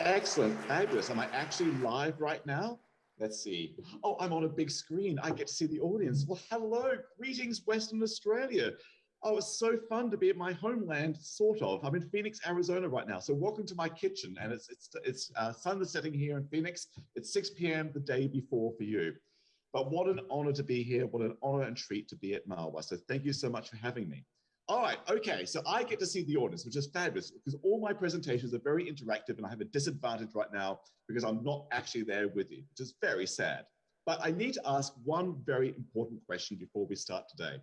Excellent, fabulous. Am I actually live right now? Let's see. Oh, I'm on a big screen. I get to see the audience. Well, hello, greetings, Western Australia. Oh, it's so fun to be at my homeland, sort of. I'm in Phoenix, Arizona right now. So welcome to my kitchen. And it's sun is setting here in Phoenix. It's 6 p.m. the day before for you. But what an honor to be here. What an honor and treat to be at MAWA. So thank you so much for having me. All right, okay, so I get to see the audience, which is fabulous because all my presentations are very interactive and I have a disadvantage right now because I'm not actually there with you, which is very sad. But I need to ask one very important question before we start today.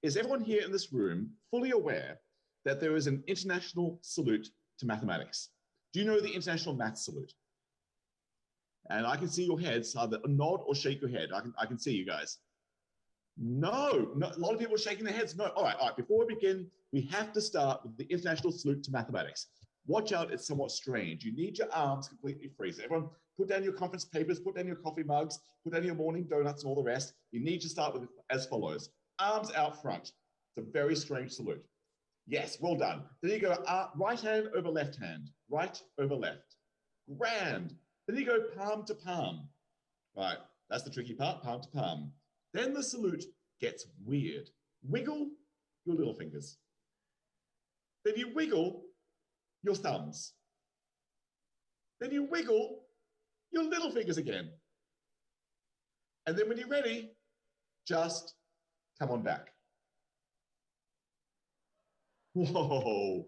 Is everyone here in this room fully aware that there is an international salute to mathematics? Do you know the international math salute? And I can see your heads, either nod or shake your head. I can see you guys. No, a lot of people are shaking their heads. No, all right. Before we begin, we have to start with the international salute to mathematics. Watch out, it's somewhat strange. You need your arms completely free. So everyone, put down your conference papers, put down your coffee mugs, put down your morning donuts and all the rest. You need to start with as follows. Arms out front. It's a very strange salute. Yes, well done. Then you go right hand over left hand, right over left. Grand. Then you go palm to palm. Right, that's the tricky part, palm to palm. Then the salute gets weird. Wiggle your little fingers. Then you wiggle your thumbs. Then you wiggle your little fingers again. And then when you're ready, just come on back. Whoa,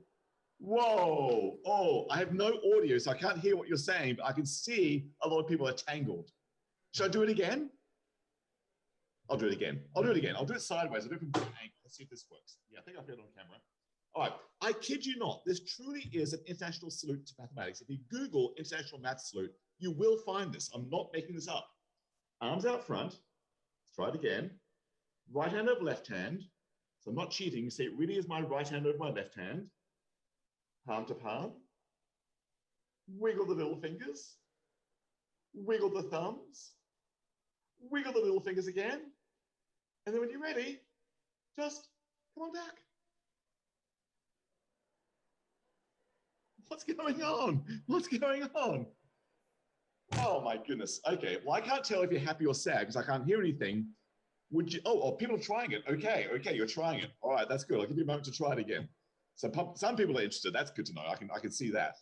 whoa. Oh, I have no audio, so I can't hear what you're saying, but I can see a lot of people are tangled. Should I do it again? I'll do it again. I'll do it sideways. I'll do it from different angles. Let's see if this works. Yeah, I think I've got it on camera. All right. I kid you not. This truly is an international salute to mathematics. If you Google international math salute, you will find this. I'm not making this up. Arms out front. Let's try it again. Right hand over left hand. So I'm not cheating. You see, it really is my right hand over my left hand. Palm to palm. Wiggle the little fingers. Wiggle the thumbs. Wiggle the little fingers again. And then when you're ready, just come on back. What's going on? What's going on? Oh my goodness. Okay, well, I can't tell if you're happy or sad because I can't hear anything. Would you, oh, people are trying it. Okay, you're trying it. All right, that's good. I'll give you a moment to try it again. So some people are interested. That's good to know. I can see that.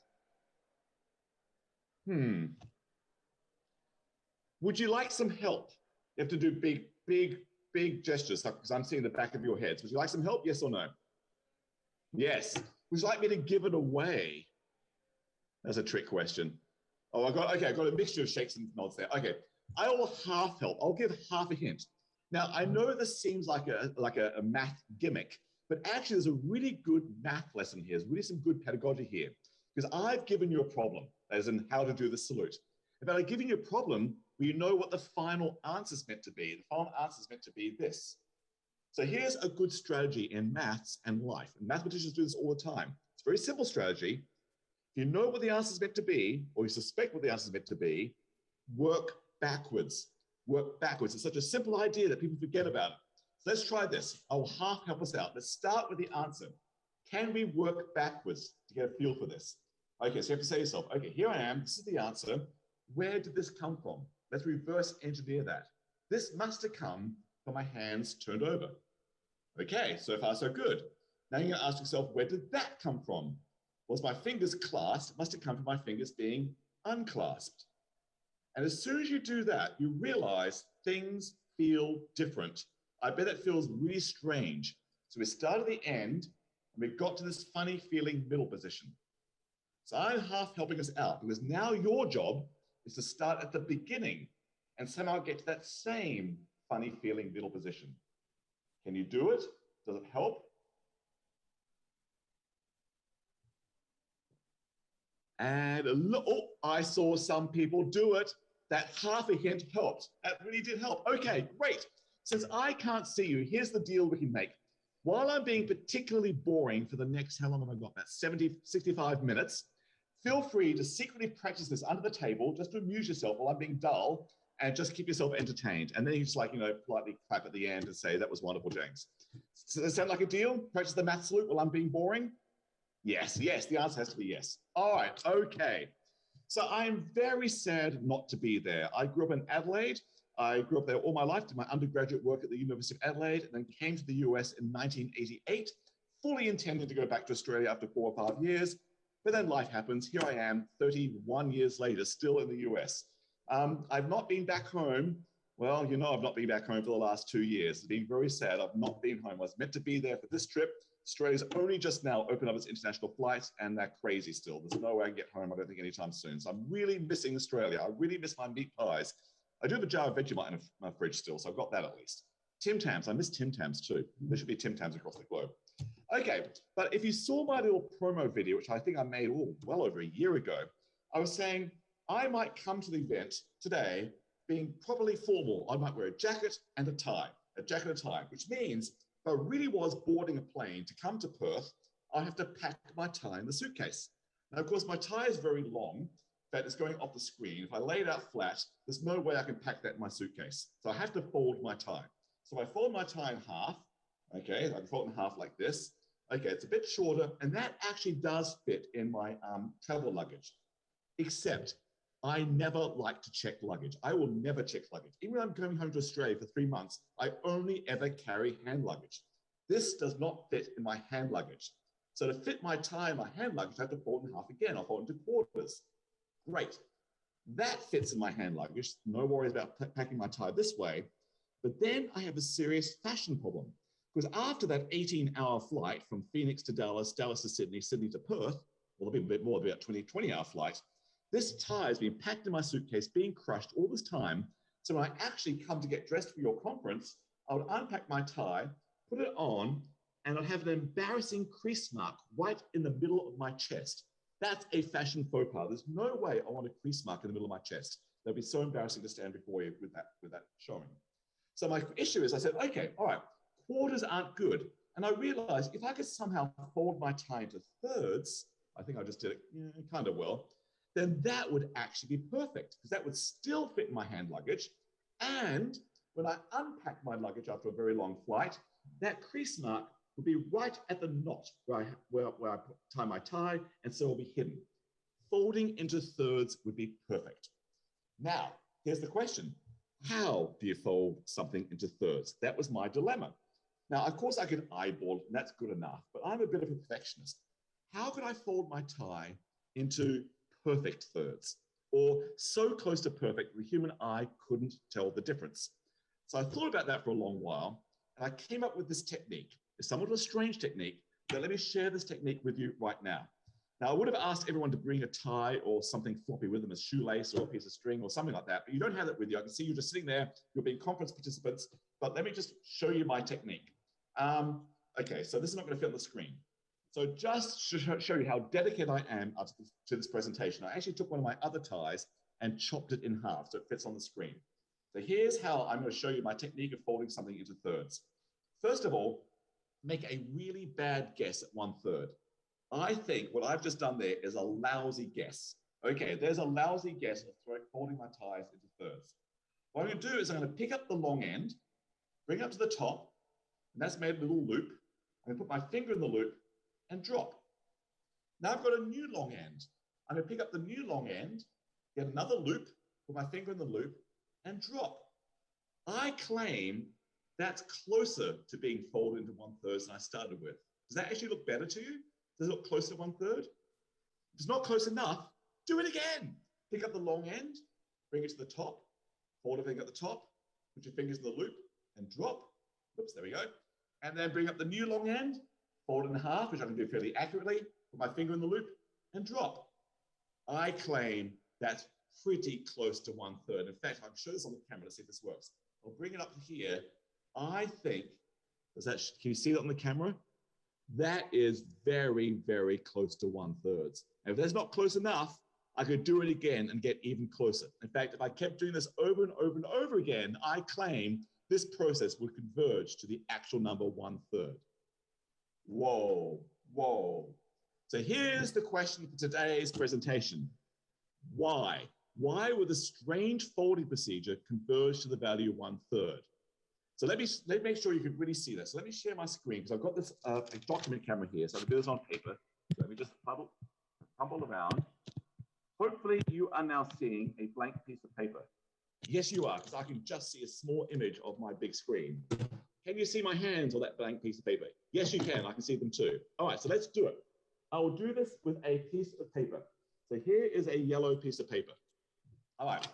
Would you like some help? You have to do big gestures because I'm seeing the back of your heads. Would you like some help? Yes or no? Yes. Would you like me to give it away? That's a trick question. Oh, I got a mixture of shakes and nods there. Okay, I will half help. I'll give half a hint. Now, I know this seems like a math gimmick, but actually there's a really good math lesson here. There's really some good pedagogy here because I've given you a problem, as in how to do the salute. If I'm giving you a problem, we know what the final answer is meant to be. The final answer is meant to be this. So here's a good strategy in maths and life. And mathematicians do this all the time. It's a very simple strategy. If you know what the answer is meant to be, or you suspect what the answer is meant to be, work backwards. Work backwards. It's such a simple idea that people forget about it. So let's try this. I will half help us out. Let's start with the answer. Can we work backwards to get a feel for this? Okay, so you have to say to yourself, okay, here I am. This is the answer. Where did this come from? Let's reverse engineer that. This must have come from my hands turned over. Okay, so far so good. Now you're gonna ask yourself, where did that come from? Was my fingers clasped? It must have come from my fingers being unclasped. And as soon as you do that, you realize things feel different. I bet it feels really strange. So we start at the end and we got to this funny feeling middle position. So I'm half helping us out because now your job is to start at the beginning and somehow get to that same funny feeling middle position. Can you do it? Does it help? And oh, I saw some people do it. That half a hint helped. That really did help. Okay, great. Since I can't see you, here's the deal we can make. While I'm being particularly boring for the next, how long have I got? That's 65 minutes. Feel free to secretly practice this under the table, just to amuse yourself while I'm being dull and just keep yourself entertained. And then you just politely clap at the end and say, that was wonderful, James. Does that sound like a deal? Practice the math salute while I'm being boring? Yes, the answer has to be yes. All right, okay. So I'm very sad not to be there. I grew up in Adelaide. I grew up there all my life, did my undergraduate work at the University of Adelaide, and then came to the US in 1988, fully intending to go back to Australia after 4 or 5 years. But then life happens. Here I am, 31 years later, still in the US. I've not been back home. Well, you know, I've not been back home for the last 2 years. It's been very sad. I've not been home. I was meant to be there for this trip. Australia's only just now opened up its international flights, and they're crazy still. There's no way I can get home, I don't think, anytime soon. So I'm really missing Australia. I really miss my meat pies. I do have a jar of Vegemite in my fridge still, so I've got that at least. Tim Tams, I miss Tim Tams too. There should be Tim Tams across the globe. Okay, but if you saw my little promo video, which I think I made well over a year ago, I was saying I might come to the event today being properly formal. I might wear a jacket and a tie, which means if I really was boarding a plane to come to Perth, I have to pack my tie in the suitcase. Now, of course, my tie is very long. In fact, it's going off the screen. If I lay it out flat, there's no way I can pack that in my suitcase. So I have to fold my tie. So I fold my tie in half. Okay, I can fold it in half like this. Okay, it's a bit shorter, and that actually does fit in my travel luggage. Except I never like to check luggage. I will never check luggage. Even when I'm going home to Australia for 3 months, I only ever carry hand luggage. This does not fit in my hand luggage. So to fit my tie in my hand luggage, I have to fold it in half again. I'll fold it into quarters. Great. That fits in my hand luggage. No worries about packing my tie this way. But then I have a serious fashion problem. Because after that 18-hour flight from Phoenix to Dallas, Dallas to Sydney, Sydney to Perth, well, there'll be a bit more, about 20-hour flight, this tie has been packed in my suitcase, being crushed all this time. So when I actually come to get dressed for your conference, I would unpack my tie, put it on, and I'd have an embarrassing crease mark right in the middle of my chest. That's a fashion faux pas. There's no way I want a crease mark in the middle of my chest. That'd be so embarrassing to stand before you with that showing. So my issue is I said, okay, all right, quarters aren't good. And I realized if I could somehow fold my tie into thirds, I think I just did it kind of well, then that would actually be perfect because that would still fit in my hand luggage. And when I unpack my luggage after a very long flight, that crease mark would be right at the knot where I tie my tie, and so it will be hidden. Folding into thirds would be perfect. Now, here's the question. How do you fold something into thirds? That was my dilemma. Now, of course, I could eyeball it, and that's good enough, but I'm a bit of a perfectionist. How could I fold my tie into perfect thirds, or so close to perfect the human eye couldn't tell the difference? So I thought about that for a long while, and I came up with this technique. It's somewhat of a strange technique, but let me share this technique with you right now. Now, I would have asked everyone to bring a tie or something floppy with them, a shoelace or a piece of string or something like that, but you don't have that with you. I can see you just sitting there, you're being conference participants, but let me just show you my technique. Okay, so this is not going to fit on the screen. So just to show you how dedicated I am to this presentation, I actually took one of my other ties and chopped it in half so it fits on the screen. So here's how I'm going to show you my technique of folding something into thirds. First of all, make a really bad guess at 1/3. I think what I've just done there is a lousy guess. Okay, there's a lousy guess of folding my ties into thirds. What I'm going to do is I'm going to pick up the long end, bring it up to the top, and that's made a little loop. I'm going to put my finger in the loop and drop. Now I've got a new long end. I'm going to pick up the new long end, get another loop, put my finger in the loop, and drop. I claim that's closer to being folded into 1/3 than I started with. Does that actually look better to you? Does it look closer to 1/3? If it's not close enough, do it again. Pick up the long end, bring it to the top, hold a finger at the top, put your fingers in the loop, and drop. Oops, there we go. And then bring up the new long end, fold it in half, which I can do fairly accurately, put my finger in the loop, and drop. I claim that's pretty close to 1/3. In fact, I'll show this on the camera to see if this works. I'll bring it up here. I think, can you see that on the camera? That is very, very close to 1/3. And if that's not close enough, I could do it again and get even closer. In fact, if I kept doing this over and over and over again, I claim this process would converge to the actual number 1/3. Whoa, whoa. So here's the question for today's presentation. Why? Why would the strange folding procedure converge to the value 1/3? So let me make sure you can really see this. So let me share my screen because I've got this a document camera here. So I can do this on paper. So let me just fumble around, Hopefully you are now seeing a blank piece of paper. Yes, you are, because I can just see a small image of my big screen. Can you see my hands on that blank piece of paper? Yes, you can. I can see them too. All right, so let's do it. I will do this with a piece of paper. So here is a yellow piece of paper. All right.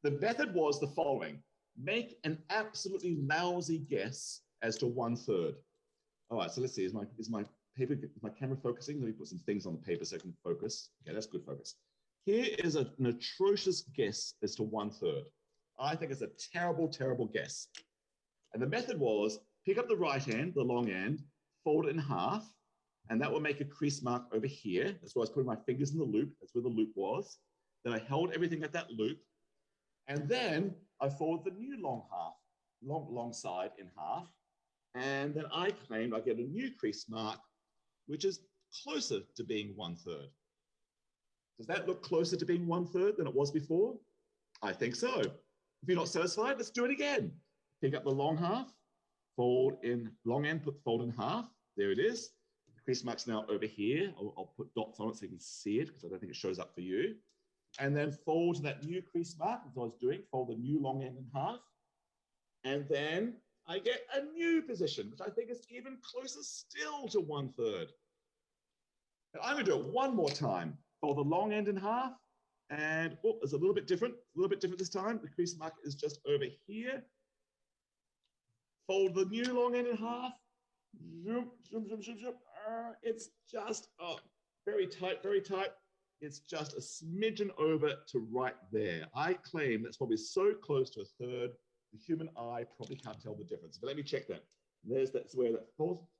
The method was the following. Make an absolutely lousy guess as to 1/3. All right, so let's see. Is my paper, is my camera focusing? Let me put some things on the paper so I can focus. Okay, that's good focus. Here is an atrocious guess as to 1/3. I think it's a terrible, terrible guess. And the method was pick up the right end, the long end, fold it in half, and that will make a crease mark over here. That's where I was putting my fingers in the loop. That's where the loop was. Then I held everything at that loop. And then I folded the new long side in half. And then I claimed I get a new crease mark, which is closer to being 1/3. Does that look closer to being 1/3 than it was before? I think so. If you're not satisfied, let's do it again. Pick up the long half, fold in long end, fold in half. There it is. The crease mark's now over here. I'll put dots on it so you can see it because I don't think it shows up for you. And then fold that new crease mark, as I was doing, fold the new long end in half. And then I get a new position, which I think is even closer still to 1/3. And I'm going to do it one more time. Fold the long end in half. And oh, it's a little bit different. A little bit different this time. The crease mark is just over here. Fold the new long end in half. Zoom, zoom, zoom, zoom, zoom. It's just very tight, very tight. It's just a smidgen over to right there. I claim that's probably so close to 1/3, the human eye probably can't tell the difference. But let me check that. That's where that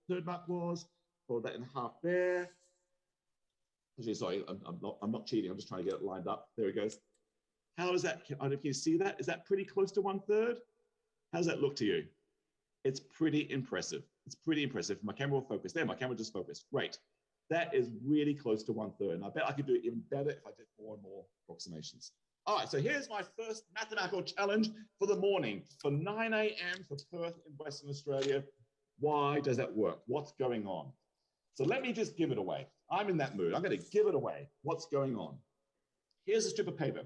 third mark was. Fold that in half there. Actually, sorry, I'm not cheating. I'm just trying to get it lined up. There it goes. How is that? Can you see that? Is that pretty close to 1/3? How does that look to you? It's pretty impressive. It's pretty impressive. My camera will focus. There, my camera just focused. Great. That is really close to 1/3. And I bet I could do it even better if I did more and more approximations. All right, so here's my first mathematical challenge for the morning. For 9 a.m. for Perth in Western Australia. Why does that work? What's going on? So let me just give it away. I'm in that mood. I'm going to give it away. What's going on? Here's a strip of paper.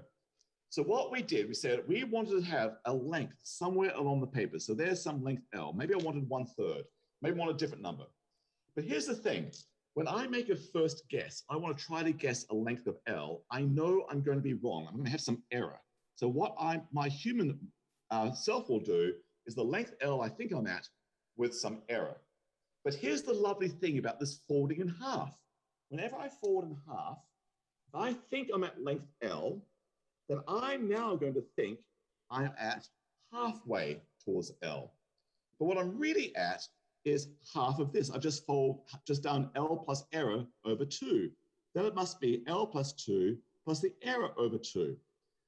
So what we did, we said we wanted to have a length somewhere along the paper. So there's some length L. Maybe I wanted 1/3. Maybe I want a different number. But here's the thing. When I make a first guess, I want to try to guess a length of L. I know I'm going to be wrong. I'm going to have some error. So what my human self will do is the length L I think I'm at with some error. But here's the lovely thing about this folding in half. Whenever I fold in half, if I think I'm at length L, then I'm now going to think I'm at halfway towards L. But what I'm really at is half of this. I've just done L plus error over 2. Then it must be L plus 2 plus the error over 2.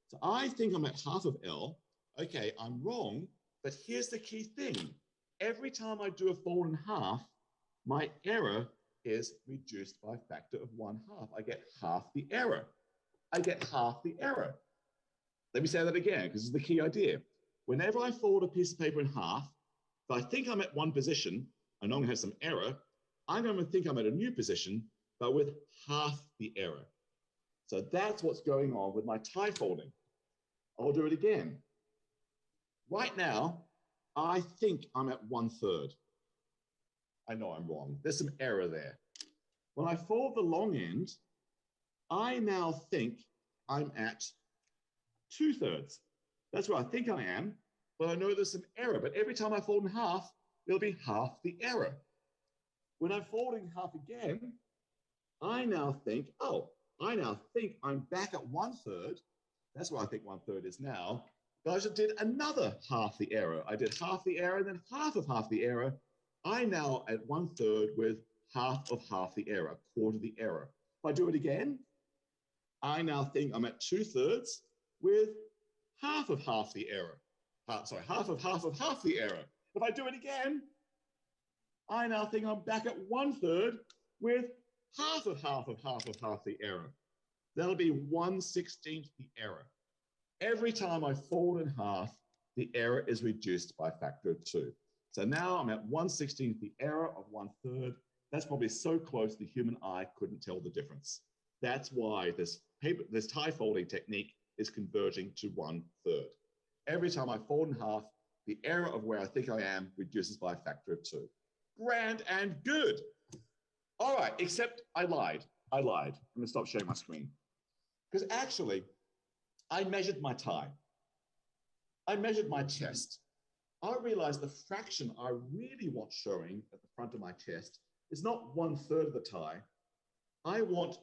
So I think I'm at half of L. Okay, I'm wrong, but here's the key thing. Every time I do a fold in half, my error is reduced by a factor of 1/2. I get half the error. I get half the error. Let me say that again, because this is the key idea. Whenever I fold a piece of paper in half, if I think I'm at one position, I know I'm going to have some error, I'm going to think I'm at a new position, but with half the error. So that's what's going on with my tie folding. I'll do it again. Right now, I think I'm at 1/3. I know I'm wrong. There's some error there. When I fold the long end, I now think I'm at 2/3. That's where I think I am, but I know there's some error. But every time I fold in half, there'll be half the error. When I'm folding half again, I now think I'm back at 1/3. That's what I think 1/3 is now. But I just did another half the error. I did half the error, then half the error. I'm now at 1/3 with half the error, a quarter of the error. If I do it again, I now think I'm at 2/3 with half the error. Half of the error. If I do it again, I now think I'm back at 1/3 with half of the error. That'll be 1/16 the error. Every time I fold in half, the error is reduced by a factor of 2. So now I'm at 1/16 the error of 1/3. That's probably so close the human eye couldn't tell the difference. That's why this tie folding technique is converging to 1/3. Every time I fold in half, the error of where I think I am reduces by a factor of 2. Grand and good. All right, except I lied. I'm going to stop sharing my screen. Because actually, I measured my tie. I measured my chest. I realized the fraction I really want showing at the front of my chest is not 1/3 of the tie. I want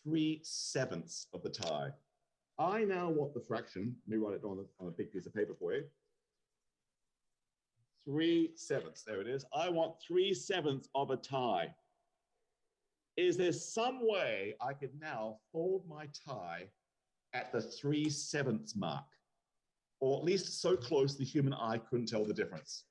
3/7 of the tie. I now want the fraction, let me write it on a big piece of paper for you. 3/7, there it is. I want 3/7 of a tie. Is there some way I could now fold my tie at the 3/7 mark? Or at least so close the human eye couldn't tell the difference.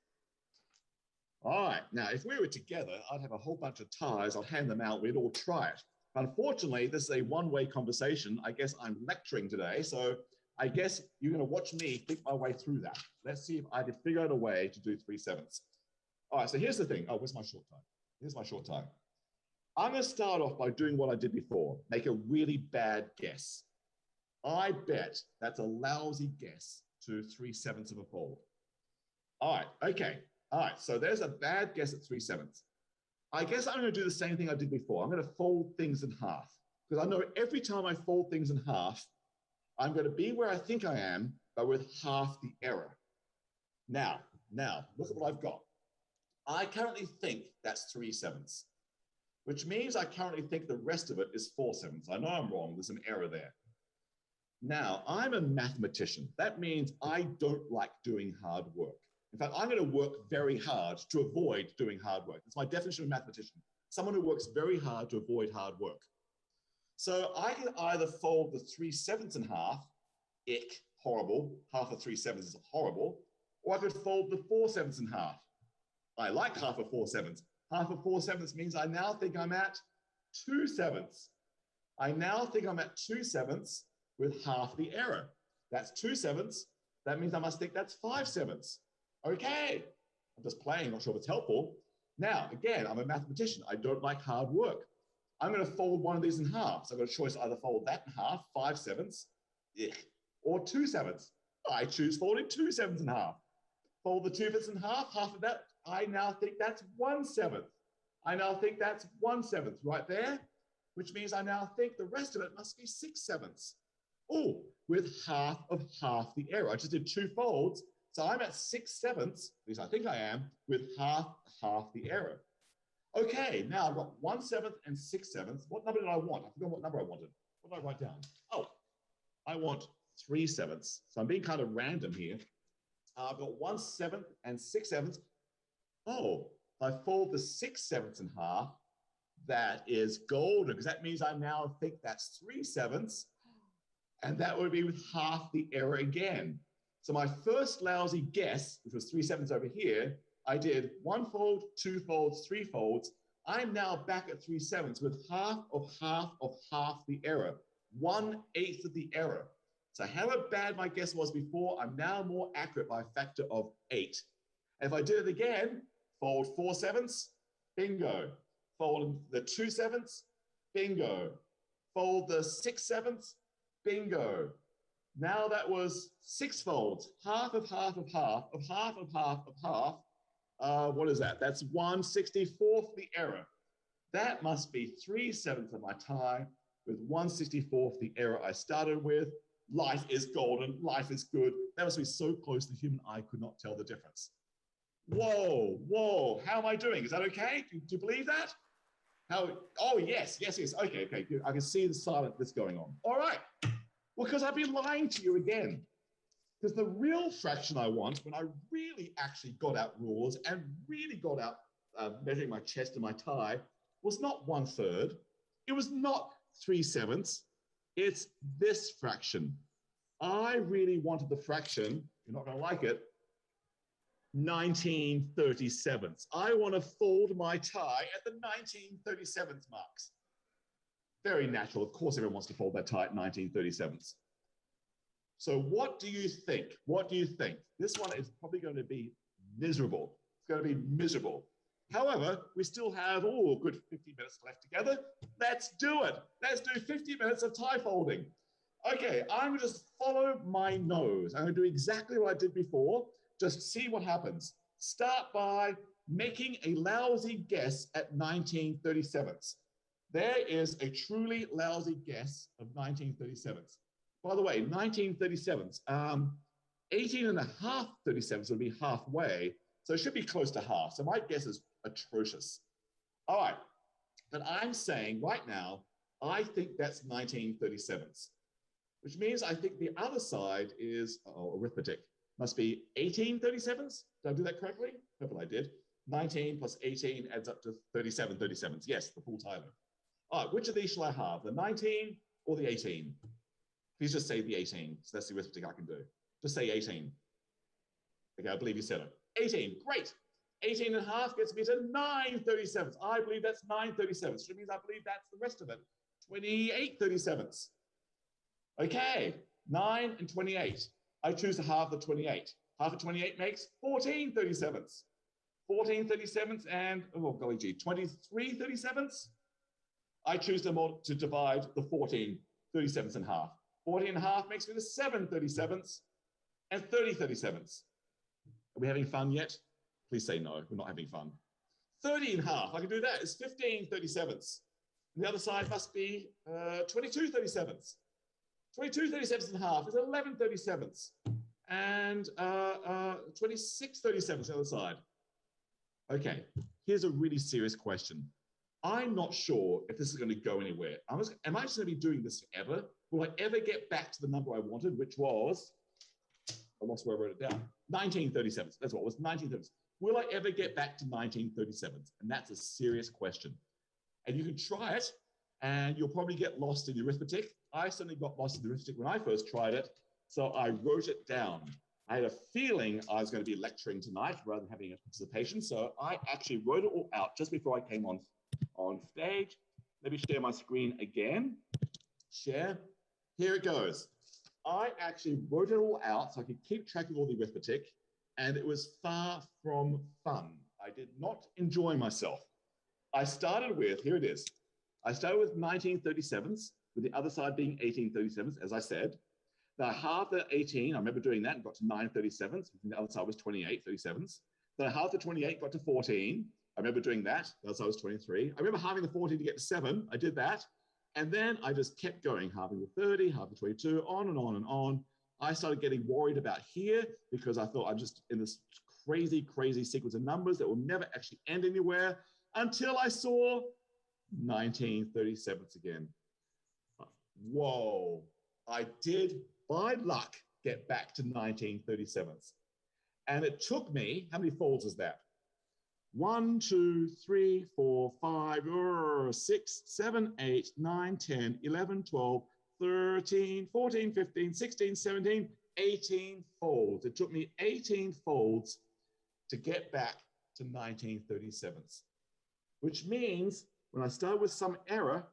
All right, now if we were together, I'd have a whole bunch of ties, I'd hand them out, we'd all try it. But unfortunately, this is a one-way conversation. I guess I'm lecturing today, so I guess you're gonna watch me think my way through that. Let's see if I can figure out a way to do 3/7. All right, so here's the thing. Oh, where's my short tie? Here's my short tie. I'm gonna start off by doing what I did before, make a really bad guess. I bet that's a lousy guess to 3/7 of a fold. All right, okay. All right, so there's a bad guess at 3/7. I guess I'm gonna do the same thing I did before. I'm gonna fold things in half because I know every time I fold things in half, I'm gonna be where I think I am, but with half the error. Now, look at what I've got. I currently think that's 3/7, which means I currently think the rest of it is 4/7. I know I'm wrong, there's an error there. Now, I'm a mathematician. That means I don't like doing hard work. In fact, I'm going to work very hard to avoid doing hard work. That's my definition of a mathematician. Someone who works very hard to avoid hard work. So I can either fold the 3/7 in half, ick, horrible, half of 3/7 is horrible, or I could fold the 4/7 in half. I like half of 4/7. Half of 4/7 means I now think I'm at 2/7. I now think I'm at 2/7 with half the error. That's 2/7. That means I must think that's 5/7. Okay, I'm just playing, not sure if it's helpful. Now, again, I'm a mathematician. I don't like hard work. I'm going to fold one of these in half. So I've got a choice to either fold that in half, 5/7, or 2/7. I choose folding 2/7 in half. Fold the 2/5 in half of that. I now think that's 1/7. I now think that's 1/7 right there, which means I now think the rest of it must be 6/7. Oh, with half the error. I just did 2 folds, so I'm at 6/7, at least I think I am, with half the error. Okay, now I've got 1/7 and 6/7. What number did I want? I forgot what number I wanted. What did I write down? Oh, I want 3/7. So I'm being kind of random here. I've got 1/7 and 6/7. Oh, if I fold the 6/7 in half, that is golden, because that means I now think that's 3/7. And that would be with half the error again. So my first lousy guess, which was 3/7 over here, I did 1 fold, 2 folds, 3 folds. I'm now back at 3/7 with half the error, 1/8 of the error. So however bad my guess was before, I'm now more accurate by a factor of 8. And if I did it again, fold 4/7, bingo. Fold the 2/7, bingo. Fold the 6/7, bingo. Now that was 6 folds, half of half of half of half of half of half. What is that? That's 1/64th the error. That must be 3/7 of my tie with 1/64th the error I started with. Life is golden, life is good. That must be so close the human eye could not tell the difference. Whoa, how am I doing? Is that okay? Do you believe that? Oh, yes, okay, good. I can see the silence that's going on. All right, well, because I've been lying to you again. Because the real fraction I want, when I really actually got out rules and really got out measuring my chest and my tie, was not 1/3. It was not 3/7. It's this fraction. I really wanted the fraction, you're not going to like it, 1937. I want to fold my tie at the 1937 marks. Very natural. Of course, everyone wants to fold their tie at 1937. So what do you think? What do you think? This one is probably going to be miserable. It's going to be miserable. However, we still have, oh, a good 50 minutes left together. Let's do it. Let's do 50 minutes of tie folding. Okay, I'm going to just follow my nose. I'm going to do exactly what I did before. Just see what happens. Start by making a lousy guess at 1937s. There is a truly lousy guess of 1937s. By the way, 1937s, 18 and a half 37s would be halfway, so it should be close to half. So my guess is atrocious. All right, but I'm saying right now, I think that's 1937s, which means I think the other side is, arithmetic, must be 1837s. Did I do that correctly? Hopefully I did. 19 plus 18 adds up to 37 37s. Yes, the full Tyler. All right, which of these shall I have? The 19 or the 18? Please just say the 18. So that's the arithmetic I can do. Just say 18. Okay, I believe you said it. 18, great. 18 and a half gets me to 9 37s. I believe that's 9 37s, which means I believe that's the rest of it. 28 37s. Okay, 9 and 28. I choose to halve the 28. Half of 28 makes 14 37s. 14 37s and, oh golly gee, 23 37s. I choose to divide the 14 37s in half. 14 and a half makes me the 7 37s and 30 37s. Are we having fun yet? Please say no, we're not having fun. 30 and a half, I can do that. It's 15 37s. And the other side must be 22 37s. 22 37s and a half is 11 37s. And 26 37s the other side. Okay, here's a really serious question. I'm not sure if this is going to go anywhere. Am I just going to be doing this forever? Will I ever get back to the number I wanted, which was, I lost where I wrote it down, 1937s. That's what it was, 1937s. Will I ever get back to 1937s? And that's a serious question. And you can try it, and you'll probably get lost in the arithmetic. I certainly got lost in the arithmetic when I first tried it, so I wrote it down. I had a feeling I was going to be lecturing tonight rather than having a participation, so I actually wrote it all out just before I came on stage. Let me share my screen again. Share. Here it goes. I actually wrote it all out so I could keep track of all the arithmetic, and it was far from fun. I did not enjoy myself. I started with, here it is. I started with 1937s, with the other side being 1837s, as I said. Then I halved the 18, I remember doing that, and got to 937s, and the other side was 2837s. Then I halved the 28, got to 14. I remember doing that, the other side was 23. I remember halving the 14 to get to 7, I did that. And then I just kept going, halving the 30, halving the 22, on and on and on. I started getting worried about here because I thought I'm just in this crazy, crazy sequence of numbers that will never actually end anywhere until I saw 1937s again. Whoa, I did, by luck, get back to 1937s. And it took me, how many folds is that? 1, 2, 3, 4, 5, 6, 7, 8, 9, 10, 11, 12, 13, 14, 15, 16, 17, 18 folds. It took me 18 folds to get back to 1937s, which means when I started with some error,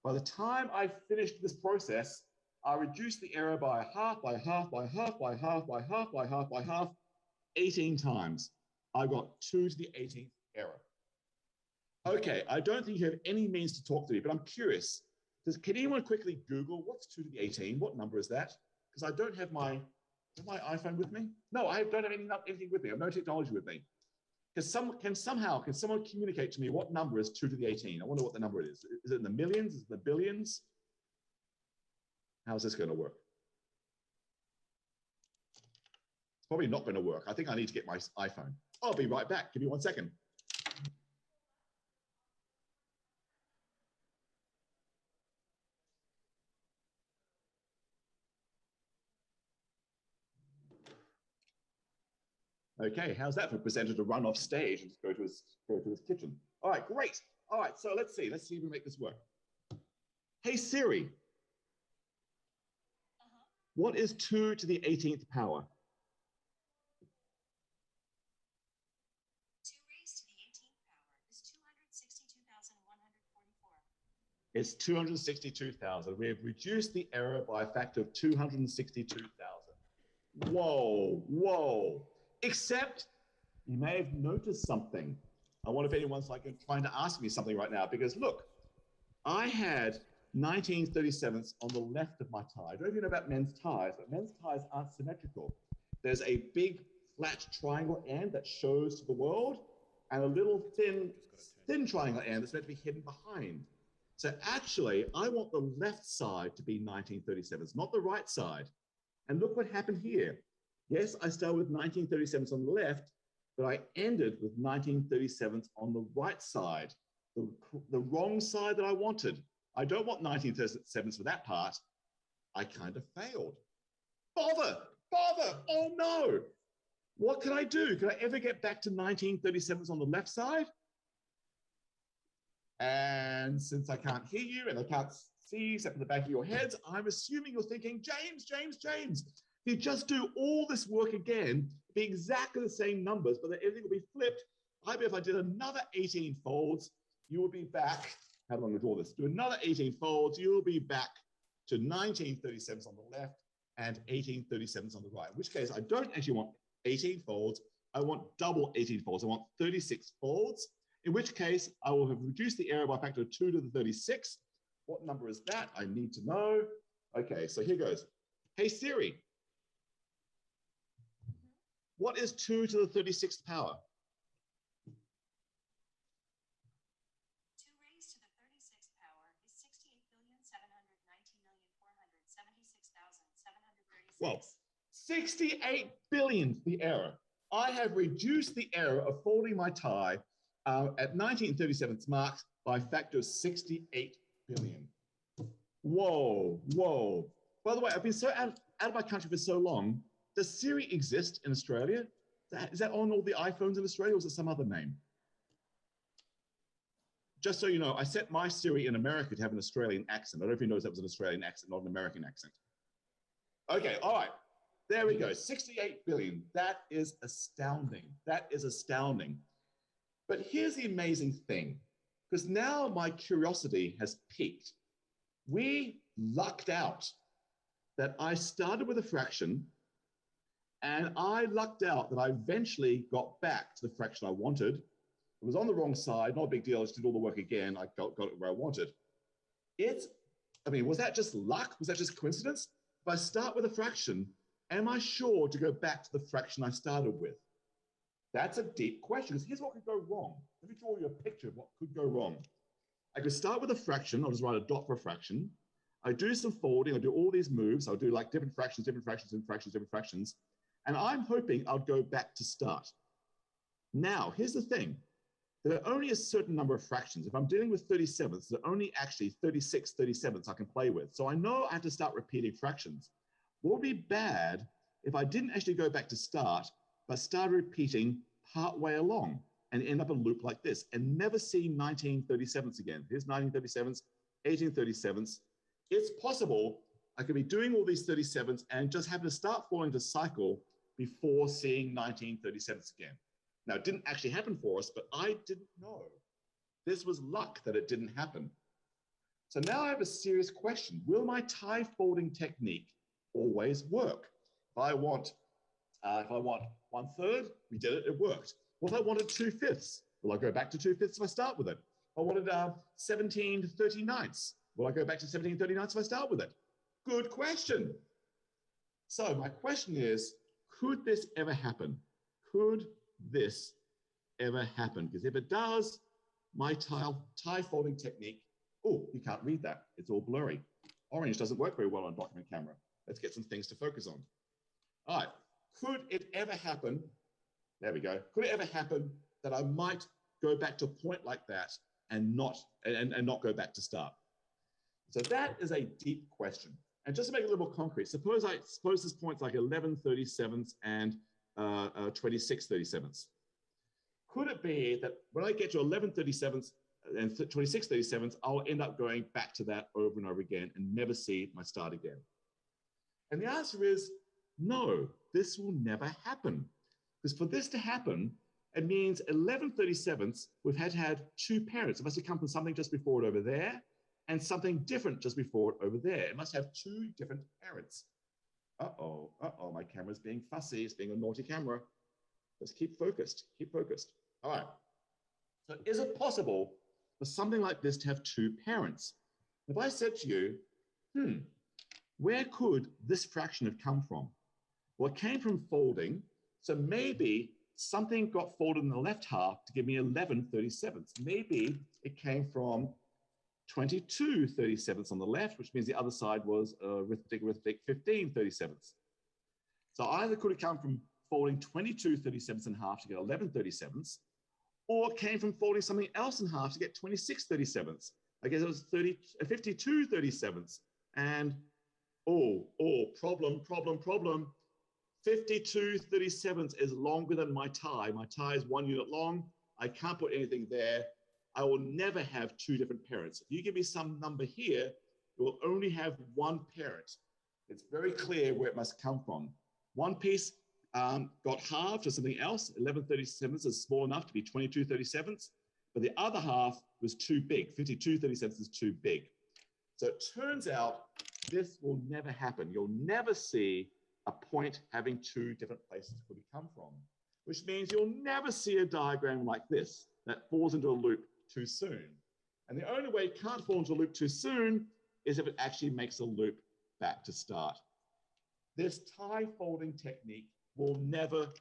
by the time I finished this process, I reduced the error by half, by half, by half, by half, by half, by half, by half, 18 times. I got 2 to the 18th error. Okay, I don't think you have any means to talk to me, but I'm curious. Can anyone quickly Google what's 2 to the 18? What number is that? Because I don't have my iPhone with me. No, I don't have anything with me. I have no technology with me. Can someone communicate to me what number is 2 to the 18? I wonder what the number is. Is it in the millions? Is it in the billions? How's this going to work? It's probably not going to work. I think I need to get my iPhone. I'll be right back. Give me 1 second. Okay, how's that for a presenter to run off stage and just go to his kitchen? All right, great. All right, so let's see if we make this work. Hey Siri, what is 2 to the 18th power? 2 raised to the 18th power is 262,144. It's 262,000. We have reduced the error by a factor of 262,000. Whoa, whoa. Except you may have noticed something. I wonder if anyone's like trying to ask me something right now, because look, I had 1937ths on the left of my tie. I don't know if you know about men's ties, but men's ties aren't symmetrical. There's a big flat triangle end that shows to the world, and a little thin triangle end that's meant to be hidden behind. So actually, I want the left side to be 1937s, not the right side. And look what happened here. Yes, I started with 1937s on the left, but I ended with 1937s on the right side, the wrong side that I wanted. I don't want 1937s for that part. I kind of failed. Bother, oh no. What can I do? Can I ever get back to 1937s on the left side? And since I can't hear you and I can't see except for the back of your heads, I'm assuming you're thinking, James, if you just do all this work again, be exactly the same numbers, but then everything will be flipped. I bet if I did another 18 folds, you will be back. How do I draw this? Do another 18 folds, you'll be back to 1937s on the left and 1837s on the right, in which case I don't actually want 18 folds. I want double 18 folds. I want 36 folds, in which case I will have reduced the area by a factor of 2 to the 36. What number is that? I need to know. Okay, so here goes. Hey Siri, what is 2 to the 36th power? 2 raised to the 36th power is 68,719,476,736. Well, 68 billionth the error. I have reduced the error of folding my tie at 1937th marks by a factor of 68 billion. Whoa. By the way, I've been so out of my country for so long. Does Siri exist in Australia? Is that on all the iPhones in Australia, or is it some other name? Just so you know, I set my Siri in America to have an Australian accent. I don't know if you noticed that was an Australian accent, not an American accent. Okay, all right. There we go, 68 billion. That is astounding. But here's the amazing thing, because now my curiosity has peaked. We lucked out that I started with a fraction, and I lucked out that I eventually got back to the fraction I wanted. It was on the wrong side, not a big deal. I just did all the work again. I got it where I wanted. Was that just luck? Was that just coincidence? If I start with a fraction, am I sure to go back to the fraction I started with? That's a deep question, because here's what could go wrong. Let me draw you a picture of what could go wrong. I could start with a fraction. I'll just write a dot for a fraction. I do some folding. I do all these moves. I'll do like different fractions. And I'm hoping I'll go back to start. Now, here's the thing. There are only a certain number of fractions. If I'm dealing with 37ths, there are only actually 36 37ths I can play with. So I know I have to start repeating fractions. What would be bad if I didn't actually go back to start, but started repeating part way along and end up a loop like this and never see 1937ths again. Here's 1937ths, 1837ths. It's possible I could be doing all these 37ths and just having to start falling to cycle before seeing 1937ths again. Now, it didn't actually happen for us, but I didn't know. This was luck that it didn't happen. So now I have a serious question. Will my tie folding technique always work? If I want 1/3, we did it, it worked. What if I wanted 2/5? Will I go back to 2/5 if I start with it? If I wanted 17/39, will I go back to 17/39 if I start with it? Good question. So my question is, could this ever happen? Could this ever happen? Because if it does, my tie folding technique, oh, you can't read that. It's all blurry. Orange doesn't work very well on document camera. Let's get some things to focus on. All right, could it ever happen? There we go. Could it ever happen that I might go back to a point like that and not go back to start? So that is a deep question. And just to make it a little more concrete, suppose this point's like 11/37ths and 26/37ths. Could it be that when I get to 11/37ths and 26/37ths, I'll end up going back to that over and over again and never see my start again? And the answer is no, this will never happen. Because for this to happen, it means 11/37ths, we've had to have two parents. It must have come from something just before it over there and something different just before it over there. It must have two different parents. Uh-oh, my camera's being fussy. It's being a naughty camera. Let's keep focused, All right. So is it possible for something like this to have two parents? If I said to you, where could this fraction have come from? Well, it came from folding. So maybe something got folded in the left half to give me 11/37. Maybe it came from 22/37 on the left, which means the other side was arithmetic, 15/37. So either could have come from folding 22/37 in half to get 11/37, or it came from folding something else in half to get 26/37. I guess it was 52/37. And problem. 52/37 is longer than my tie. My tie is 1 unit long. I can't put anything there. I will never have two different parents. If you give me some number here, it will only have one parent. It's very clear where it must come from. One piece got halved to something else. 11/37 is small enough to be 22/37, but the other half was too big. 52/37 is too big. So it turns out this will never happen. You'll never see a point having two different places it could come from, which means you'll never see a diagram like this that falls into a loop too soon. And the only way it can't fall into a loop too soon is if it actually makes a loop back to start. This tie folding technique will never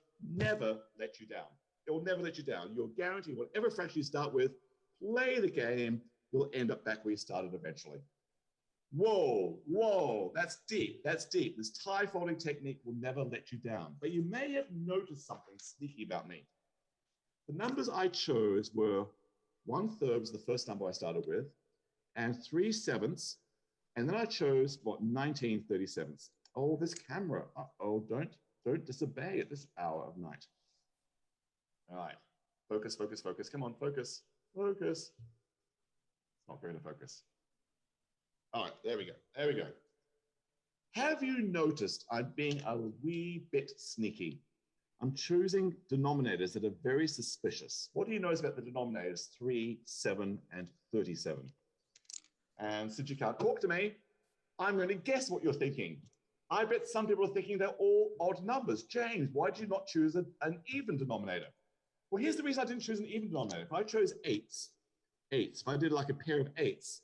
let you down. It will never let you down. You're guaranteed whatever fraction you start with, play the game, you'll end up back where you started eventually. Whoa, that's deep. This tie folding technique will never let you down. But you may have noticed something sneaky about me. The numbers I chose were 1/3 was the first number I started with, and 3/7, and then I chose, 19/37. Oh, this camera. Uh-oh, don't disobey at this hour of night. All right, focus. Come on, focus. It's not going to focus. All right, there we go. Have you noticed I'm being a wee bit sneaky? I'm choosing denominators that are very suspicious. What do you notice about the denominators 3, 7, and 37? And since you can't talk to me, I'm going to guess what you're thinking. I bet some people are thinking they're all odd numbers. James, why did you not choose an even denominator? Well, here's the reason I didn't choose an even denominator. If I chose eights, if I did like a pair of eights,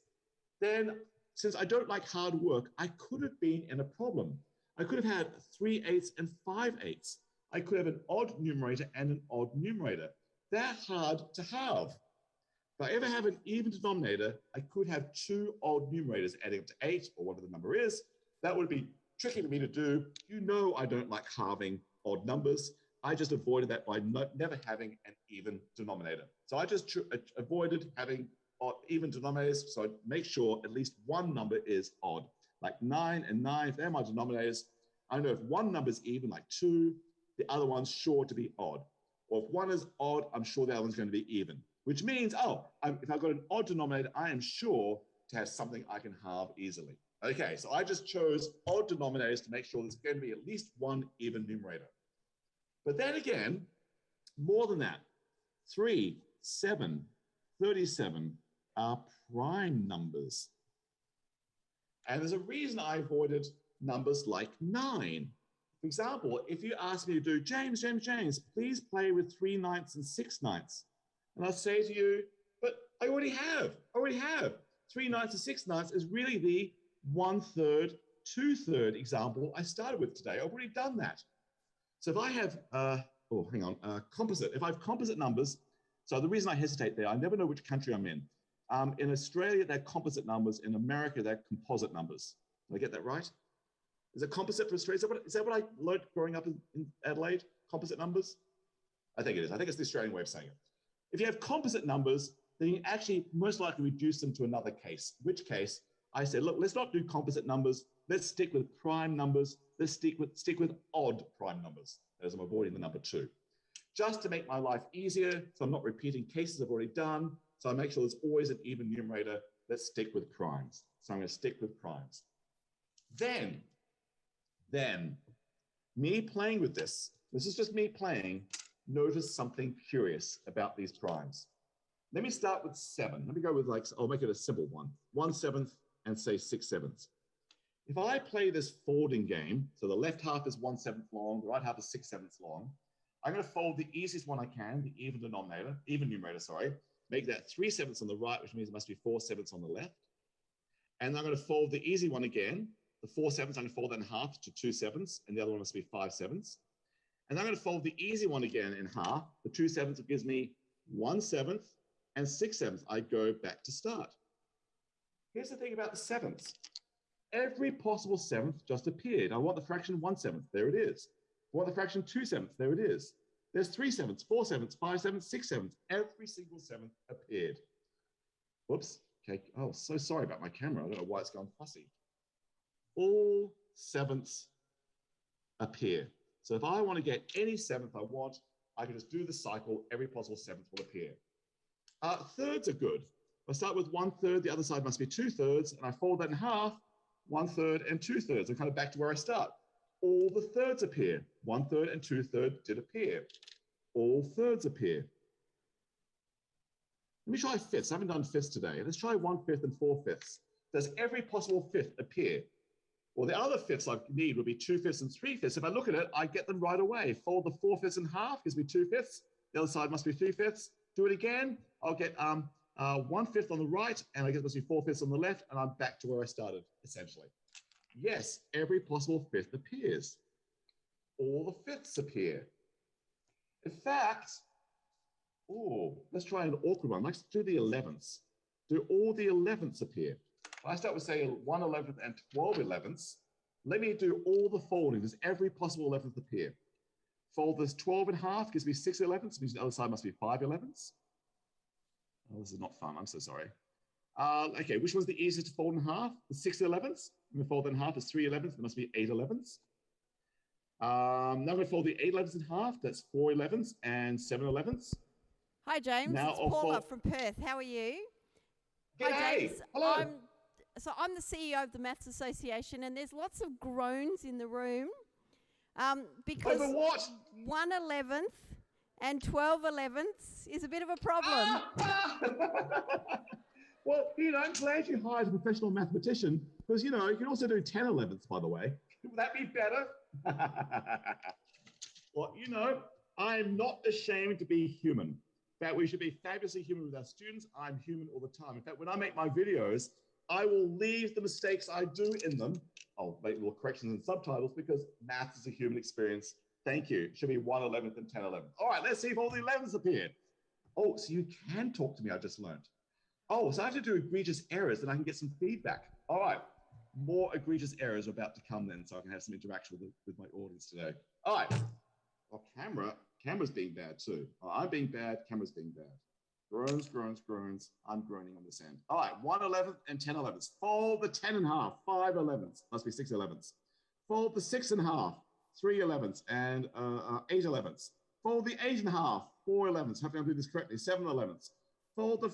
then since I don't like hard work, I could have been in a problem. I could have had 3 8s and 5 8s. I could have an odd numerator and an odd numerator. They're hard to halve. If I ever have an even denominator, I could have 2 odd numerators adding up to 8 or whatever the number is. That would be tricky for me to do. You know I don't like halving odd numbers. I just avoided that by never having an even denominator. So I just avoided having even denominators, so I make sure at least one number is odd. Like 9 and 9, if they're my denominators, I know if one number is even, like 2, the other one's sure to be odd. Or if one is odd, I'm sure the other one's going to be even, which means, if I've got an odd denominator, I am sure to have something I can halve easily. Okay, so I just chose odd denominators to make sure there's going to be at least one even numerator. But then again, more than that, 3, 7, 37 are prime numbers. And there's a reason I avoided numbers like 9. For example, if you ask me to do, James, please play with 3 9ths and 6 9ths. And I say to you, but I already have. 3 9ths and 6 9ths is really the 1/3, 2/3 example I started with today. I've already done that. So if I have, composite. If I have composite numbers, so the reason I hesitate there, I never know which country I'm in. In Australia, they're composite numbers. In America, they're composite numbers. Did I get that right? Is it composite for Australia? Is that what I learned growing up in Adelaide? Composite numbers? I think it is. I think it's the Australian way of saying it. If you have composite numbers, then you actually most likely reduce them to another case, which case I said, look, let's not do composite numbers. Let's stick with prime numbers. Let's stick with odd prime numbers, as I'm avoiding the number 2. Just to make my life easier, so I'm not repeating cases I've already done, so I make sure there's always an even numerator. Let's stick with primes. So I'm going to stick with primes. Then, me playing with this is just me playing, notice something curious about these primes. Let me start with 7. Let me go with I'll make it a simple one. 1/7 and say 6 7ths. If I play this folding game, so the left half is 1/7 long, the right half is 6 7ths long, I'm going to fold the easiest one I can, the even numerator, sorry. Make that 3 sevenths on the right, which means it must be 4 sevenths on the left. And I'm going to fold the easy one again. The 4 sevenths, I'm going to fold that in half to 2 sevenths, and the other one must be 5 sevenths. And I'm going to fold the easy one again in half. The 2 sevenths gives me 1 seventh and 6 sevenths. I go back to start. Here's the thing about the sevenths. Every possible seventh just appeared. I want the fraction 1 seventh. There it is. I want the fraction 2 sevenths. There it is. There's 3 sevenths, 4 sevenths, 5 sevenths, 6 sevenths. Every single seventh appeared. Whoops. Okay. Oh, so sorry about my camera. I don't know why it's gone fussy. All sevenths appear. So if I want to get any seventh I want, I can just do the cycle. Every possible seventh will appear. Thirds are good. I start with 1/3. The other side must be 2/3. And I fold that in half, 1/3 and 2/3. I'm kind of back to where I start. All the thirds appear. 1/3 and 2/3 did appear. All thirds appear. Let me try fifths. I haven't done fifths today. Let's try 1/5 and 4/5. Does every possible fifth appear? Well, the other fifths I need would be 2/5 and 3/5. If I look at it, I get them right away. Fold the 4/5 in half, gives me 2/5. The other side must be 3/5. Do it again. I'll get 1/5 on the right, and I get must be 4/5 on the left, and I'm back to where I started, essentially. Yes, every possible fifth appears. All the fifths appear. In fact, let's try an awkward one. Let's do the 11ths. Do all the 11ths appear? If I start with, say, 1/11 and 12/11ths, let me do all the folding. Does every possible 11th appear? Fold this 12 in half, gives me 6/11ths, means the other side must be 5/11ths. Oh, this is not fun, I'm so sorry. Okay, which one's the easiest to fold in half? The 6/11ths. I'm gonna fold that in half, it's 3/11ths, there must be 8/11ths. Now I'm gonna fold the 8/11ths in half, that's 4/11ths and 7/11ths. Hi, James. Now it's Paula from Perth. How are you? G'day. Hi, James. Hello. I'm the CEO of the Maths Association, and there's lots of groans in the room because Over what? 1/11th and 12/11ths is a bit of a problem. Well, I'm glad you hired a professional mathematician because, you can also do 10/11ths, by the way. Would that be better? Well, I'm not ashamed to be human. In fact, we should be fabulously human with our students. I'm human all the time. In fact, when I make my videos, I will leave the mistakes I do in them. I'll make little corrections and subtitles because math is a human experience. Thank you. It should be 1/11th and 10/11th. All right, let's see if all the 11ths appear. Oh, so you can talk to me, I just learned. Oh, so I have to do egregious errors and I can get some feedback. All right, more egregious errors are about to come then, so I can have some interaction with my audience today. All right, well, camera's being bad too. Oh, I'm being bad, camera's being bad. Groans, groans, groans. I'm groaning on this end. All right, 1/11th and 10/11ths. Fold the 10 in half, 5/11ths. Must be 6/11ths. Fold the 6 in half, 3/11ths and 8/11ths. Fold the 8 in half, 4/11ths. Hopefully I'm doing this correctly, 7/11ths. Fold the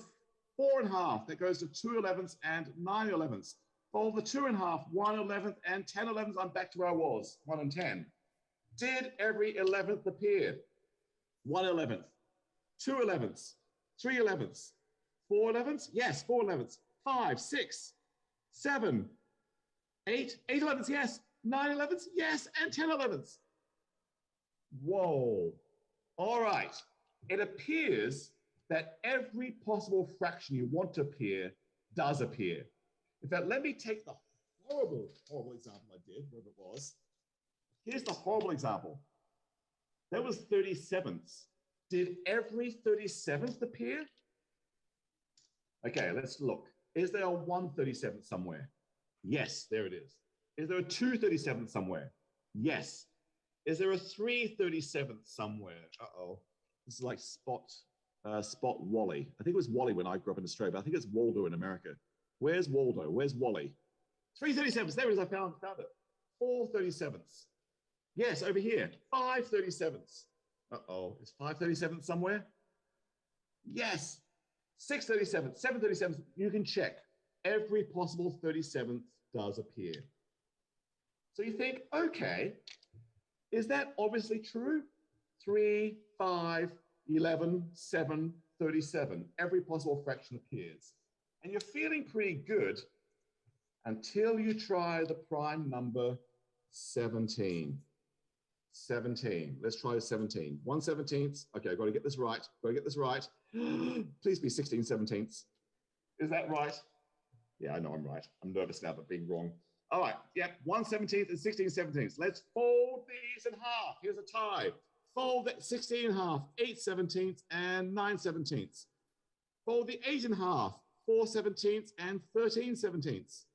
4 in half, that goes to 2/11ths and 9/11ths. Fold the 2 in half, 1/11th and 10/11ths. I'm back to where I was, 1 and 10. Did every 11th appear? 1/11th, 2/11ths, 3/11ths, 4/11ths? Yes, 4/11ths. 5, 6, 7, 8, 8/11ths, yes. 9/11ths, yes, and 10/11ths. Whoa. All right. It appears that every possible fraction you want to appear does appear. In fact, let me take the horrible example I did, whatever it was. Here's the horrible example. That was 37ths. Did every 37th appear? Okay, let's look. Is there a 1/37th somewhere? Yes, there it is. Is there a 2/37th somewhere? Yes. Is there a 3/37th somewhere? Uh-oh. This is like Spot Wally. I think it was Wally when I grew up in Australia, but I think it's Waldo in America. Where's Waldo? Where's Wally? 3/37ths. There it is. I found it. 4/37ths. Yes, over here. 5/37ths. Uh-oh. Is 5/37ths somewhere? Yes. 6/37ths, 7/37ths. You can check. Every possible 37th does appear. So you think, okay, is that obviously true? 3, 5, 11, 7, 37. Every possible fraction appears. And you're feeling pretty good until you try the prime number 17. 17. Let's try 17. 1/17. Okay, I've got to get this right. Got to get this right. Please be 16/17. Is that right? Yeah, I know I'm right. I'm nervous now about being wrong. All right, yep, 1/17 and 16/17. Let's fold these in half. Here's a tie. Fold the 16 in half, 8/17 and 9/17. Fold the 8 in half, 4/17 and 13/17.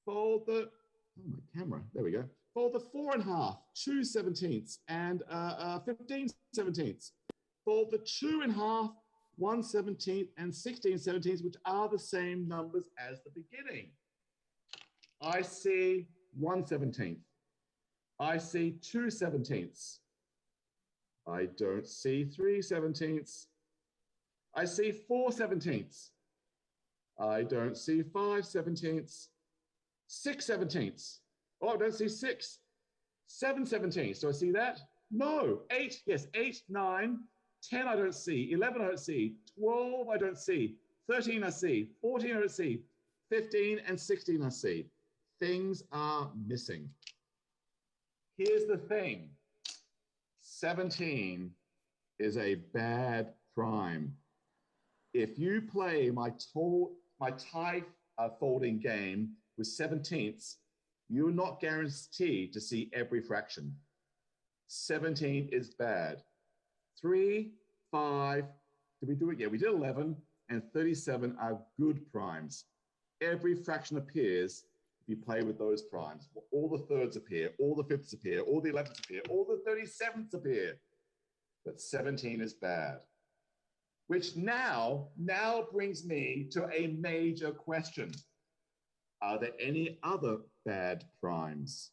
Fold the, oh my camera, there we go. Fold the 4 in half, 2/17 and 15/17. Fold the 2 in half, 1/17 and 16/17, which are the same numbers as the beginning. I see 1/17. I see 2/17. I don't see 3/17. I see 4/17. I don't see 5/17. 6/17. Oh, I don't see 6. 7/17. Do I see that? No. 8, yes, 8, 9, 10 I don't see, 11 I don't see, 12 I don't see, 13 I see, 14 I don't see, 15 and 16 I see. Things are missing. Here's the thing. 17 is a bad prime. If you play my tie folding game with 17ths, you're not guaranteed to see every fraction. 17 is bad. 3, 5, did we do it? Yeah, we did 11, and 37 are good primes. Every fraction appears if you play with those primes. All the thirds appear, all the fifths appear, all the 11ths appear, all the 37ths appear. But 17 is bad. Which now brings me to a major question. Are there any other bad primes?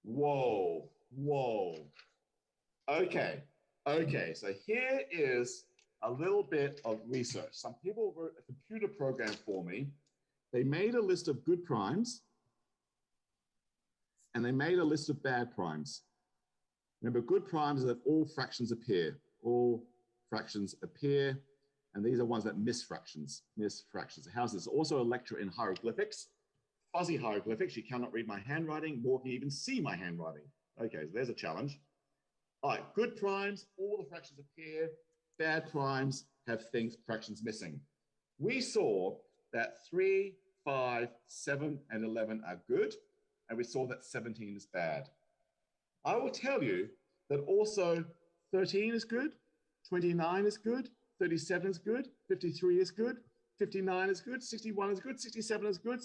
Whoa, whoa. Okay, so here is a little bit of research. Some people wrote a computer program for me. They made a list of good primes, and they made a list of bad primes. Remember, good primes are that all fractions appear. All fractions appear, and these are ones that miss fractions. How's this? Also a lecture in hieroglyphics, fuzzy hieroglyphics. You cannot read my handwriting, nor can you even see my handwriting. Okay, so there's a challenge. All right, good primes, all the fractions appear. Bad primes have fractions missing. We saw that 3, 5, 7, and 11 are good, and we saw that 17 is bad. I will tell you that also 13 is good, 29 is good, 37 is good, 53 is good, 59 is good, 61 is good, 67 is good,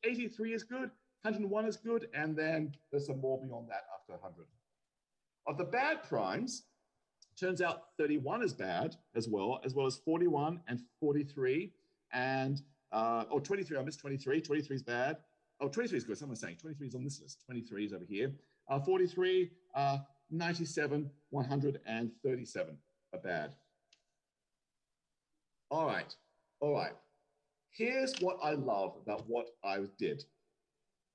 83 is good, 101 is good, and then there's some more beyond that after 100. Of the bad primes, turns out 31 is bad as well as 41 and 43 and, 23, I missed 23, 23 is bad. Oh, 23 is good, someone's saying 23 is on this list, 23 is over here. 43, 97, 137 are bad. All right. Here's what I love about what I did.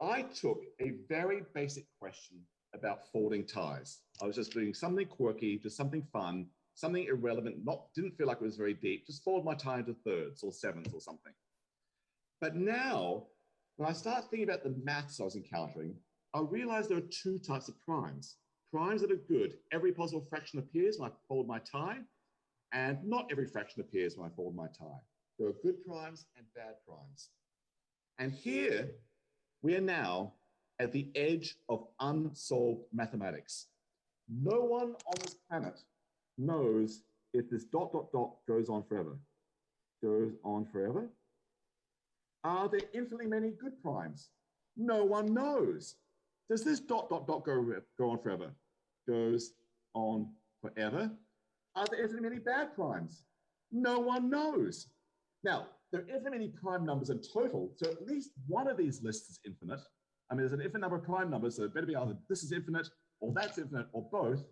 I took a very basic question about folding ties. I was just doing something quirky, just something fun, something irrelevant, didn't feel like it was very deep, just fold my tie into thirds or sevenths or something. But now, when I start thinking about the maths I was encountering, I realized there are 2 types of primes. Primes that are good, every possible fraction appears when I fold my tie, and not every fraction appears when I fold my tie. There are good primes and bad primes. And here, we are now at the edge of unsolved mathematics. No one on this planet knows if this ... goes on forever. Goes on forever? Are there infinitely many good primes? No one knows. Does this ... go on forever? Goes on forever? Are there infinitely many bad primes? No one knows. Now, there are infinitely many prime numbers in total, so at least one of these lists is infinite. I mean, there's an infinite number of prime numbers, so it better be either this is infinite, or that's infinite, or both,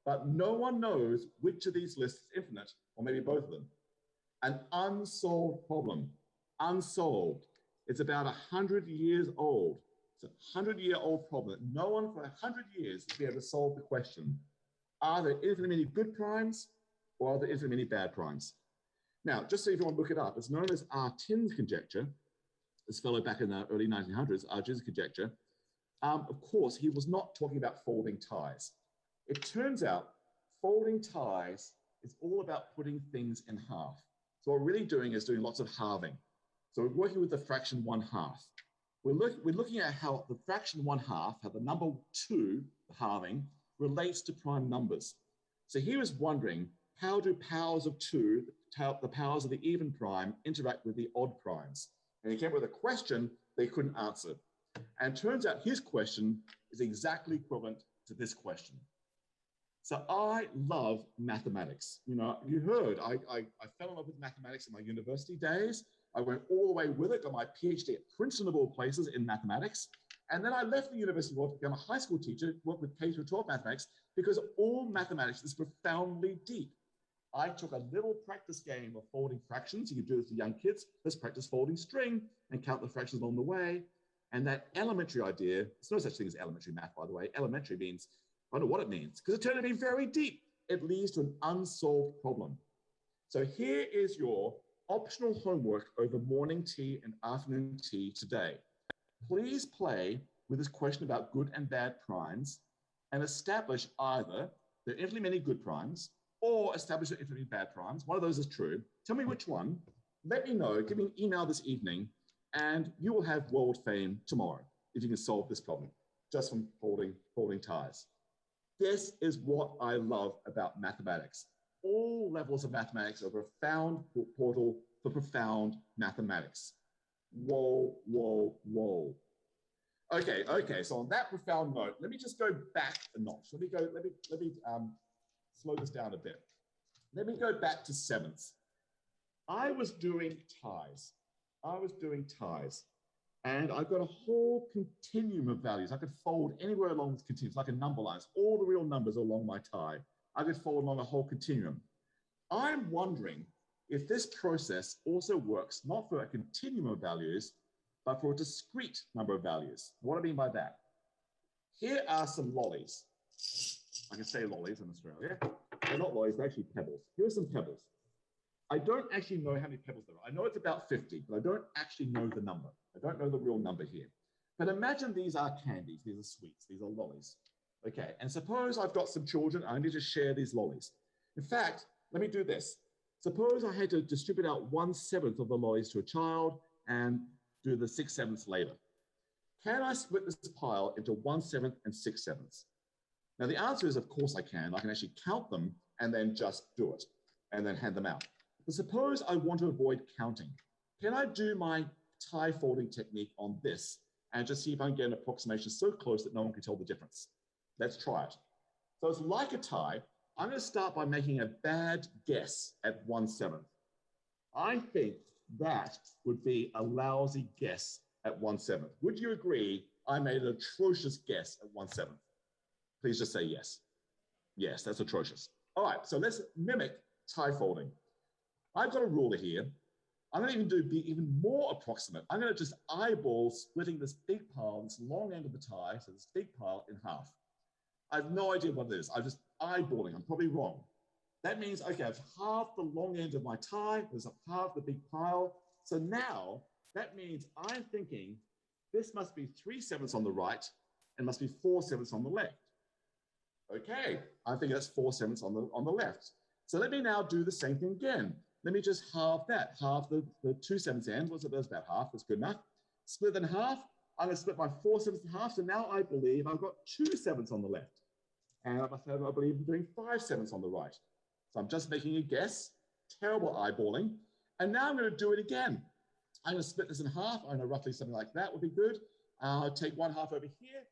but no one knows which of these lists is infinite, or maybe both of them. An unsolved problem. Unsolved. It's about 100 years old. It's a 100-year-old problem. No one for 100 years has been able to solve the question, are there infinitely many good primes, or are there infinitely many bad primes? Now, just so if you want to look it up, it's known as Tanton's conjecture. This fellow back in the early 1900s, Tanton's conjecture. Of course, he was not talking about folding ties. It turns out folding ties is all about putting things in half. So what we're really doing is doing lots of halving. So we're working with the fraction 1/2. We're looking at how the fraction 1/2, how the number 2, the halving, relates to prime numbers. So he was wondering, how do powers of 2, the powers of the even prime, interact with the odd primes? And he came up with a question they couldn't answer. And it turns out his question is exactly equivalent to this question. So I love mathematics. You know, you heard, I fell in love with mathematics in my university days. I went all the way with it, got my PhD at Princeton of all places in mathematics. And then I left the university world to become a high school teacher, work with K-12 mathematics, because all mathematics is profoundly deep. I took a little practice game of folding fractions. You can do this to young kids. Let's practice folding string and count the fractions along the way. And that elementary idea, there's no such thing as elementary math, by the way. Elementary means, I don't know what it means, because it turned out to be very deep. It leads to an unsolved problem. So here is your optional homework over morning tea and afternoon tea today. Please play with this question about good and bad primes and establish either there are infinitely many good primes or establish there are infinitely bad primes. One of those is true. Tell me which one. Let me know. Give me an email this evening, and you will have world fame tomorrow if you can solve this problem just from folding ties. This is what I love about mathematics. All levels of mathematics are a profound portal for profound mathematics. Whoa, whoa, whoa. Okay, so on that profound note, let me just go back a notch. Let me slow this down a bit. Let me go back to sevenths. I was doing ties. And I've got a whole continuum of values. I could fold anywhere along this continuum. It's like a number line. It's all the real numbers along my tie. I could fold along a whole continuum. I'm wondering if this process also works not for a continuum of values, but for a discrete number of values. What do I mean by that? Here are some lollies. I can say lollies in Australia. They're not lollies, they're actually pebbles. Here are some pebbles. I don't actually know how many pebbles there are. I know it's about 50, but I don't actually know the number. I don't know the real number here. But imagine these are candies, these are sweets, these are lollies. Okay, and suppose I've got some children, I need to share these lollies. In fact, let me do this. Suppose I had to distribute out 1/7 of the lollies to a child and do the 6/7 later. Can I split this pile into 1/7 and 6/7? Now the answer is, of course I can. I can actually count them and then just do it and then hand them out. But suppose I want to avoid counting. Can I do my tie folding technique on this and just see if I can get an approximation so close that no one can tell the difference? Let's try it. So it's like a tie. I'm going to start by making a bad guess at 1/7. I think that would be a lousy guess at 1/7. Would you agree I made an atrocious guess at 1/7? Please just say yes. Yes, that's atrocious. All right, so let's mimic tie folding. I've got a ruler here. I'm going to be even more approximate. I'm going to just eyeball splitting this big pile, this long end of the tie, so this big pile in half. I have no idea what it is. I'm just eyeballing. I'm probably wrong. That means, okay, I've halved the long end of my tie. There's half the big pile. So now that means I'm thinking this must be 3/7 on the right and must be 4/7 on the left. Okay, I think that's 4/7 on the left. So let me now do the same thing again. Let me just halve that, halve the 2/7 end. What's it? That's about half. That's good enough. Split in half. I'm going to split my 4/7 in half. So now I believe I've got 2/7 on the left. And I believe I'm doing 5/7 on the right. So I'm just making a guess. Terrible eyeballing. And now I'm going to do it again. I'm going to split this in half. I know roughly something like that would be good. I'll take 1/2 over here.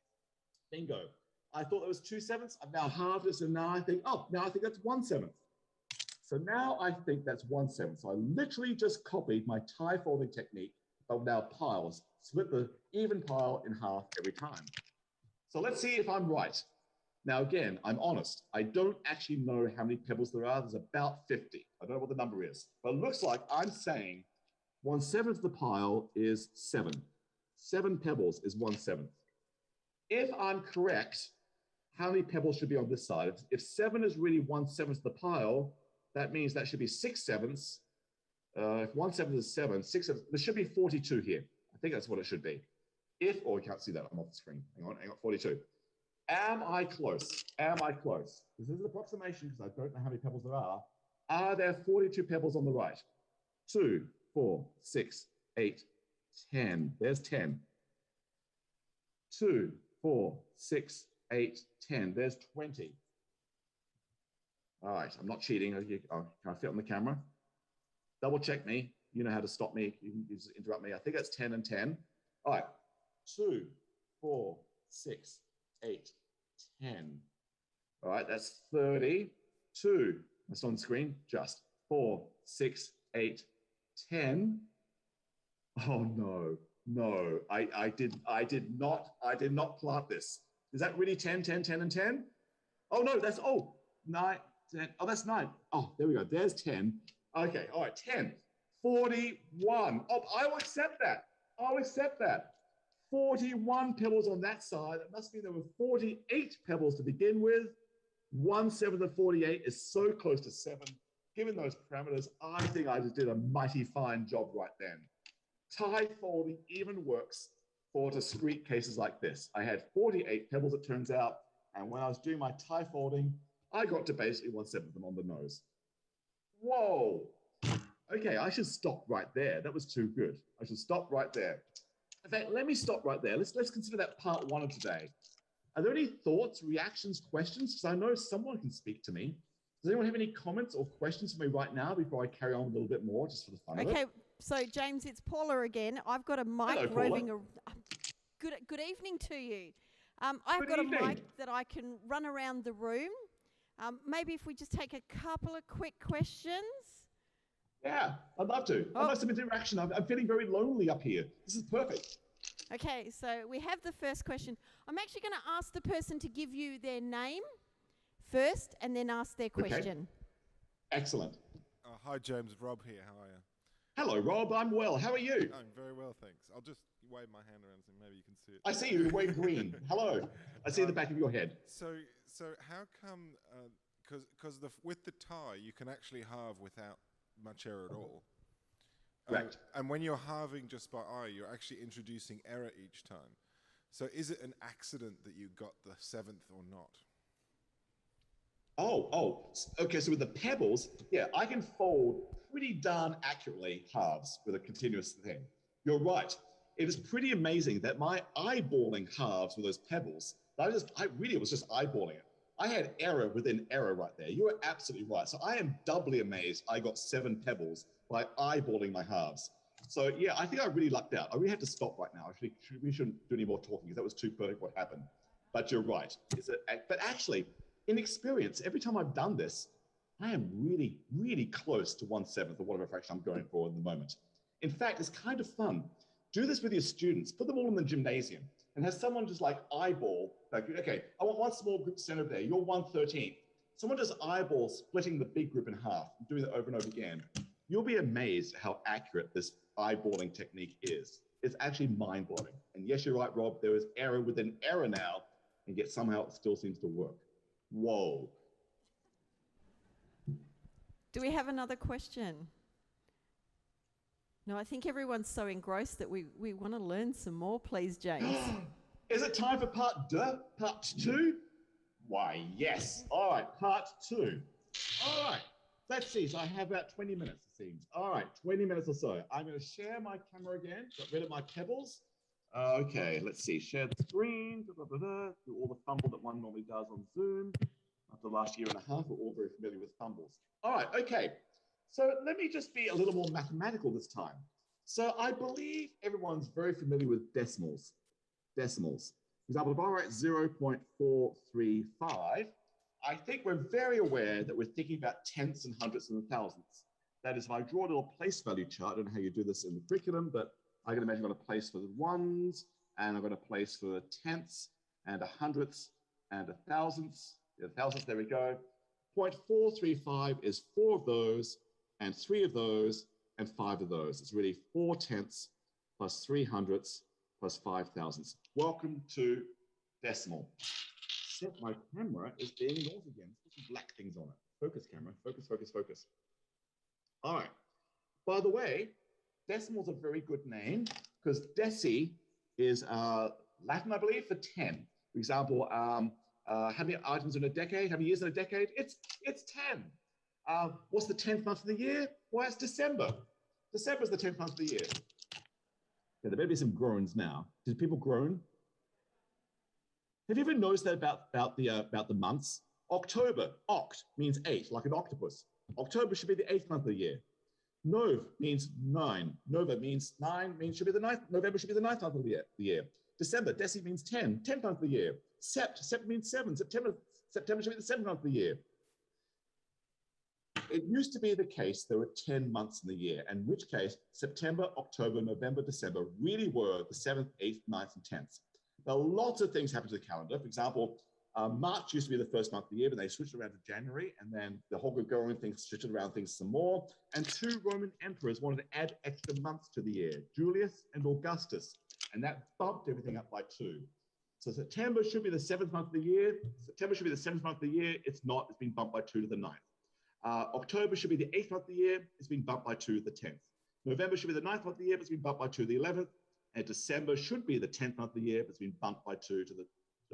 Bingo. I thought that was 2/7. I've now halved it. So now I think, oh, now I think that's 1/7. So now I think that's 1/7. So I literally just copied my tie folding technique, but now piles. Split the even pile in half every time. So let's see if I'm right. Now, again, I'm honest. I don't actually know how many pebbles there are. There's about 50. I don't know what the number is, but it looks like I'm saying 1/7 of the pile is 7. 7 pebbles is 1/7. If I'm correct, how many pebbles should be on this side? If 7 is really 1/7 of the pile, that means that should be 6/7. If 1/7 is 7, 6/7, there should be 42 here. I think that's what it should be. oh, I can't see that, I'm off the screen. Hang on, 42. Am I close? Am I close? This is an approximation because I don't know how many pebbles there are. Are there 42 pebbles on the right? 2, 4, 6, 8, 10. There's 10. 2, 4, 6, 8, 10. There's 20. All right, I'm not cheating. Can I fit on the camera? Double check me. You know how to stop me. You can just interrupt me. I think that's 10 and 10. All right, 2, 4, 6, 8, 10. All right, that's 30. 2, that's on the screen, just 4, 6, 8, 10. Oh no, I did not plant this. Is that really 10, 10, 10, and 10? Oh no, that's 9, 10. Oh, that's 9. Oh, there we go. There's 10. Okay, all right, 10. 41. Oh, I will accept that. I'll accept that. 41 pebbles on that side. That must mean there were 48 pebbles to begin with. 1/7 of 48 is so close to 7. Given those parameters, I think I just did a mighty fine job right then. Tie folding even works for discrete cases like this. I had 48 pebbles, it turns out, and when I was doing my tie folding, I got to basically 1/7 of them on the nose. Whoa. Okay, I should stop right there. That was too good. I should stop right there. In fact, let me stop right there. Let's consider that part 1 of today. Are there any thoughts, reactions, questions? Because I know someone can speak to me. Does anyone have any comments or questions for me right now before I carry on a little bit more, just for the fun of it? Okay, so James, it's Paula again. I've got a mic Hello, roving. Paula. Good evening to you. I've Good got evening. a mic that I can run around the room. Maybe if we just take a couple of quick questions. Yeah, I'd love to. I'd love some interaction. I'm feeling very lonely up here. This is perfect. Okay, so we have the first question. I'm actually going to ask the person to give you their name first and then ask their question. Excellent. Hi, James. Rob here. How are you? Hello, Rob. I'm well. How are you? I'm very well, thanks. I'll just wave my hand around so maybe you can see it. I see you. You're wearing green. Hello. I see the back of your head. So how come, because with the tie, you can actually halve without much error at all. Correct. And when you're halving just by eye, you're actually introducing error each time. So is it an accident that you got the 7th or not? Okay. So with the pebbles, yeah, I can fold pretty darn accurately halves with a continuous thing. You're right. It is pretty amazing that my eyeballing halves with those pebbles, I really was just eyeballing it. I had error within error right there. You are absolutely right. So I am doubly amazed I got 7 pebbles by eyeballing my halves. So yeah, I think I really lucked out. I really have to stop right now. We shouldn't do any more talking because that was too perfect what happened. But you're right. But actually, in experience, every time I've done this, I am really, really close to 1/7 of whatever fraction I'm going for at the moment. In fact, it's kind of fun. Do this with your students. Put them all in the gymnasium and have someone just like eyeball, like, okay, I want one small group center there. You're 1/13. Someone just eyeball splitting the big group in half and doing that over and over again. You'll be amazed how accurate this eyeballing technique is. It's actually mind-blowing. And yes, you're right, Rob, there is error within error now, and yet somehow it still seems to work. Whoa. Do we have another question? No, I think everyone's so engrossed that we want to learn some more, please, James. Is it time for part 2? Why, yes. All right, part 2. All right, let's see. So I have about 20 minutes, it seems. All right, 20 minutes or so. I'm going to share my camera again, got rid of my pebbles. Okay, let's see. Share the screen, do all the fumble that one normally does on Zoom. After the last year and a half, we're all very familiar with fumbles. All right, okay. So let me just be a little more mathematical this time. So I believe everyone's very familiar with decimals. Decimals. For example, if I write 0.435, I think we're very aware that we're thinking about tenths and hundredths and thousandths. That is, if I draw a little place value chart, I don't know how you do this in the curriculum, but I can imagine I'm going to place for the ones, and I'm going to place for the tenths, and a hundredths, and a thousandths. The thousandths, there we go. 0.435 is 4 of those, and 3 of those, and 5 of those. It's really 4 tenths plus 3 hundredths plus 5 thousandths. Welcome to decimal. Except my camera is being naughty again. Put some black things on it. Focus, camera. Focus, focus, focus. All right. By the way, decimal's a very good name because deci is Latin, I believe, for 10. For example, how many items in a decade? How many years in a decade? It's 10. What's the 10th month of the year? Why, it's December. December is the 10th month of the year. Yeah, there better be some groans now. Did people groan? Have you ever noticed that about the months? October, oct, means 8, like an octopus. October should be the 8th month of the year. Nov means 9. Nova means 9, should be the 9th. November should be the 9th month of the year. December, deci means 10, 10th month of the year. Sept means 7. September should be the 7th month of the year. It used to be the case there were 10 months in the year, in which case September, October, November, December really were the 7th, 8th, 9th, and 10th. Now, lots of things happen to the calendar. For example, March used to be the first month of the year, but they switched around to January, and then the whole Gregorian thing switched around things some more. And 2 Roman emperors wanted to add extra months to the year, Julius and Augustus, and that bumped everything up by 2. So September should be the 7th month of the year. September should be the 7th month of the year. It's not. It's been bumped by 2 to the 9th. October should be the 8th month of the year. It's been bumped by 2 to the 10th. November should be the 9th month of the year, but it's been bumped by 2 to the 11th. And December should be the 10th month of the year, but it's been bumped by 2 to the,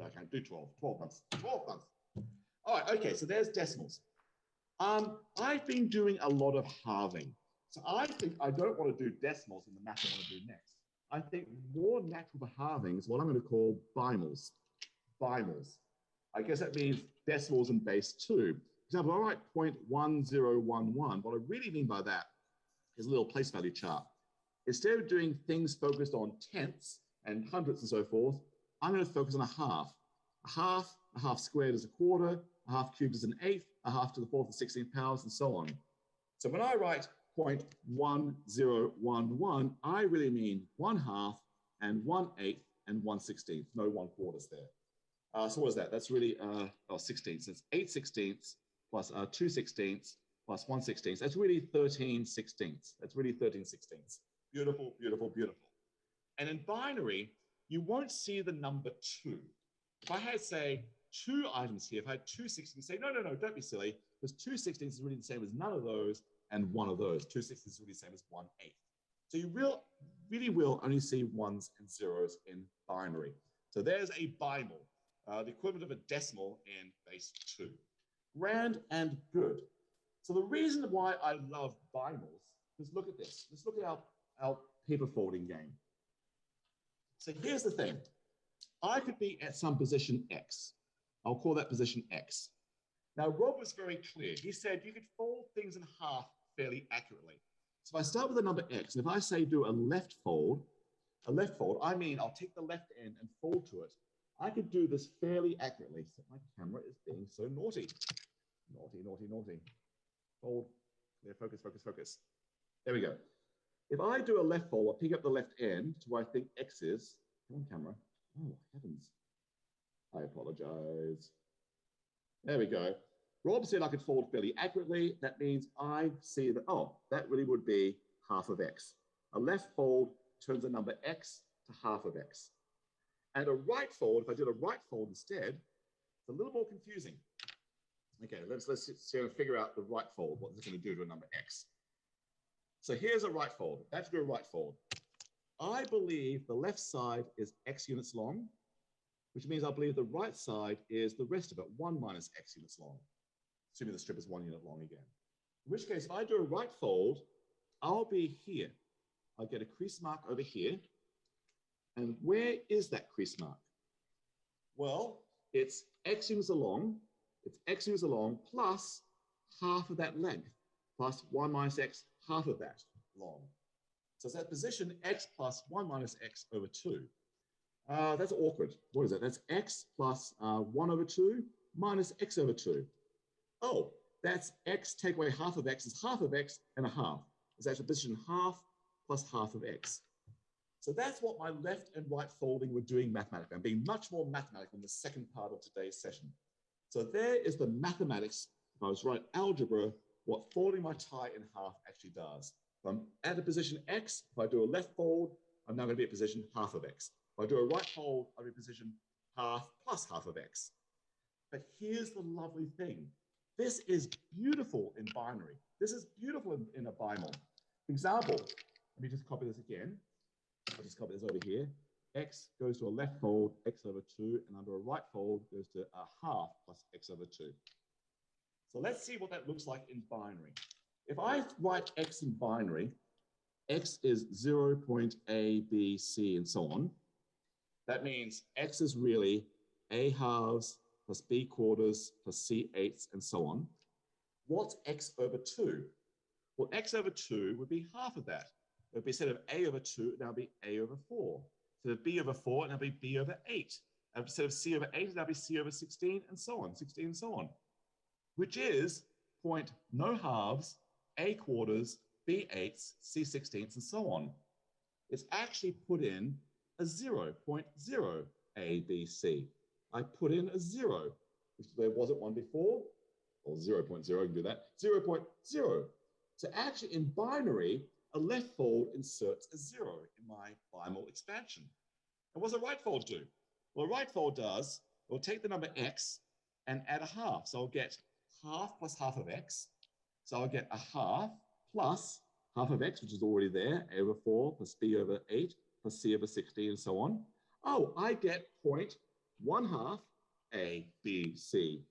I can't do 12 months. All right, okay, so there's decimals. I've been doing a lot of halving. So I think I don't want to do decimals in the math I want to do next. I think more natural for halving is what I'm going to call bimals. Bimals. I guess that means decimals and base 2. For example, I write 0.1011. What I really mean by that is a little place value chart. Instead of doing things focused on tenths and hundredths and so forth, I'm going to focus on a half. A half squared is a quarter, a half cubed is an eighth, a half to the 4th and 16th powers, and so on. So when I write 0.1011, I really mean 1/2 and 1/8 and 1/16. No 1/4 there. So what is that? That's really 16ths. It's 8 16ths plus 2 16ths plus 1 16th. That's really 13 16ths. That's really 13 16ths. Beautiful, beautiful, beautiful. And in binary, you won't see the number 2. If I had, say, 2 items here, if I had 2 16ths, say, no, don't be silly, because 2 16ths is really the same as none of those and 1 of those. 2 16ths is really the same as 1/8. So you really will only see 1s and 0s in binary. So there's a bimal, the equivalent of a decimal in base 2. Grand and good. So the reason why I love bimals is look at this. Let's look at our paper folding game. So here's the thing. I could be at some position X. I'll call that position X. Now, Rob was very clear. He said you could fold things in half fairly accurately. So if I start with the number X, and if I say do a left fold, I mean I'll take the left end and fold to it. I could do this fairly accurately. So my camera is being so naughty. Naughty, naughty, naughty. Fold. There, focus, focus, focus. There we go. If I do a left fold, I'll pick up the left end to where I think X is. Come on, camera. Oh, heavens. I apologize. There we go. Rob said I could fold fairly accurately. That means I see that, oh, that really would be half of X. A left fold turns the number X to half of X. And a right fold, if I did a right fold instead, it's a little more confusing. Okay, let's see and figure out the right fold. What is it going to do to a number X? So here's a right fold. That's do a right fold. I believe the left side is X units long, which means I believe the right side is the rest of it, 1 minus X units long, assuming the strip is 1 unit long again. In which case, if I do a right fold, I'll be here. I'll get a crease mark over here. And where is that crease mark? Well, it's X units along. It's X units along plus half of that length, plus 1 minus X, half of that long. So it's that position X plus 1 minus X over 2. That's awkward. What is that? That's X plus 1 over 2 minus X over 2. Oh, that's X take away half of X is half of X and a half. It's actually position half plus half of X. So that's what my left and right folding were doing mathematically. I'm being much more mathematical in the second part of today's session. So there is the mathematics, if I was writing algebra, what folding my tie in half actually does. If I'm at a position X, if I do a left fold, I'm now going to be at position half of X. If I do a right fold, I'll be at position half plus half of X. But here's the lovely thing. This is beautiful in binary. This is beautiful in a bimal. For example, let me just copy this again. I'll just copy this over here. x goes to a left fold, x over 2, and under a right fold goes to a half plus x over 2. So let's see what that looks like in binary. If I write x in binary, x is 0.a, b, c, and so on. That means x is really a halves plus b quarters plus c eighths and so on. What's x over 2? Well, x over 2 would be half of that. It would be instead of a over 2, now be a over 4. Instead of b over 4, now be b over 8. And instead of c over 8, now be c over 16 and so on, 16 and so on. Which is point no halves, a quarters, b eighths, c sixteenths, and so on. It's actually put in a 0.0 a, b, c. I put in a 0, which there wasn't one before, or 0.0, I can do that, 0.0. So actually in binary, a left fold inserts a 0 in my binomial expansion. And what's a right fold do? Well, a right fold does, it will take the number x and add a half. So I'll get half plus half of x. So I'll get a half plus half of x, which is already there, a over 4 plus b over 8 plus c over 16 and so on. Oh, I get point 1/2 a, b, c.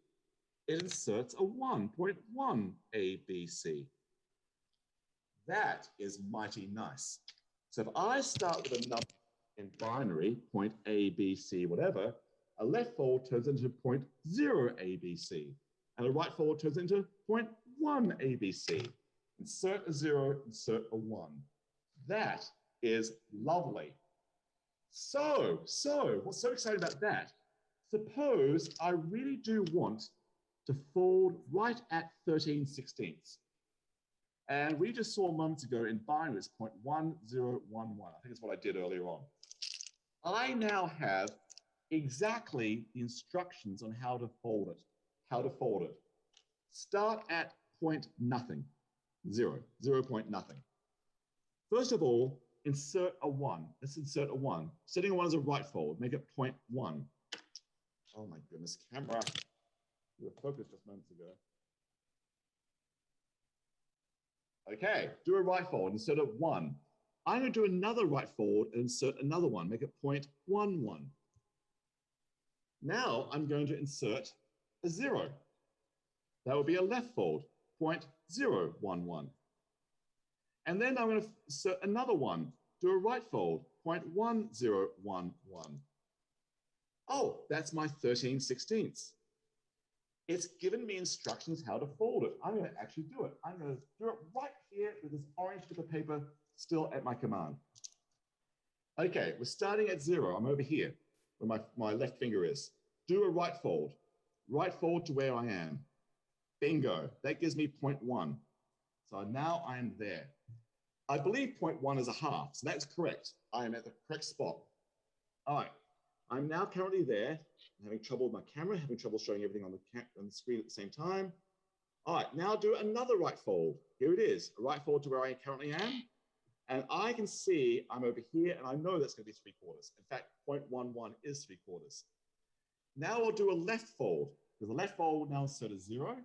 It inserts a 1.1 a, b, c. That is mighty nice. So if I start with a number in binary, point a, b, c, whatever, a left fold turns into 0.0 a, b, c. And a right fold turns into 0.1 a, b, c. Insert a 0, insert a 1. That is lovely. So what's so exciting about that? Suppose I really do want to fold right at 13/16. And we just saw moments ago in binary, it's 0.1011. I think it's what I did earlier on. I now have exactly the instructions on how to fold it. Start at point nothing, 0 point nothing. First of all, insert a 1. Let's insert a 1. Setting a 1 as a right fold, make it 0.1. Oh my goodness, camera. You were focused just moments ago. Okay, do a right fold, insert a 1. I'm going to do another right fold and insert another 1, make it 0.11. Now I'm going to insert a 0. That would be a left fold, 0.011. And then I'm going to insert another 1, do a right fold, 0.1011. Oh, that's my 13/16. It's given me instructions how to fold it. I'm going to actually do it. I'm going to do it right here with this orange strip of paper still at my command. Okay, we're starting at 0. I'm over here where my left finger is. Do a right fold to where I am. Bingo, that gives me 0.1. So now I'm there. I believe 0.1 is a half, so that's correct. I am at the correct spot. All right, I'm now currently there. I'm having trouble with my camera, having trouble showing everything on the screen at the same time. All right, now do another right fold. Here it is, a right fold to where I currently am. And I can see I'm over here, and I know that's going to be 3/4. In fact, 0.11 is 3/4. Now I'll do a left fold, because the left fold now insert a 0,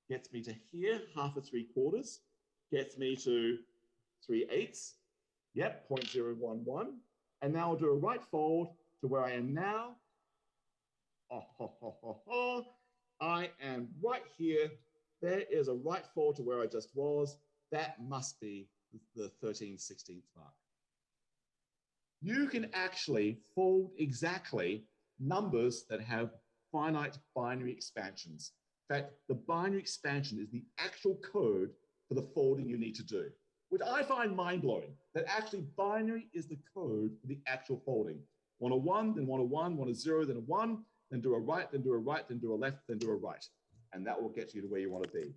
gets me to here, half of 3/4, gets me to 3/8. Yep, 0.011. And now I'll do a right fold to where I am now. I am right here. There is a right fold to where I just was. That must be the 13/16 mark. You can actually fold exactly numbers that have finite binary expansions. In fact, the binary expansion is the actual code for the folding you need to do, which I find mind-blowing, that actually binary is the code for the actual folding. Want a 1, then want a 1, want a 0, then a 1, then do a right, then do a right, then do a left, then do a right. And that will get you to where you want to be.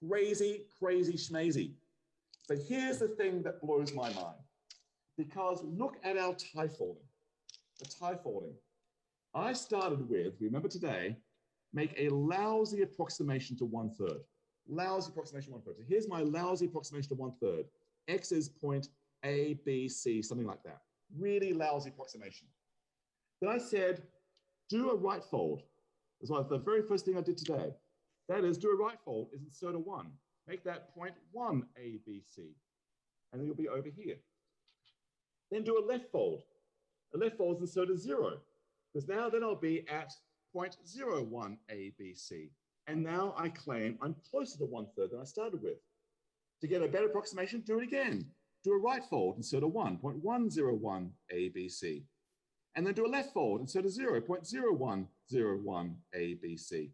Crazy, crazy schmazy. But here's the thing that blows my mind. Because look at our tie folding. The tie folding. I started with, remember today, make a lousy approximation to 1/3. Lousy approximation 1/3. So here's my lousy approximation to 1/3. X is point A, B, C, something like that. Really lousy approximation. Then I said, do a right fold. That's why the very first thing I did today. That is, do a right fold is insert a 1. Make that 0.1 A, B, C. And then you'll be over here. Then do a left fold. A left fold is insert a 0, because now then I'll be at 0.01 ABC. And now I claim I'm closer to 1/3 than I started with. To get a better approximation, do it again. Do a right fold, insert a 1, 0.101 ABC. And then do a left fold, insert a 0, 0.0101 ABC.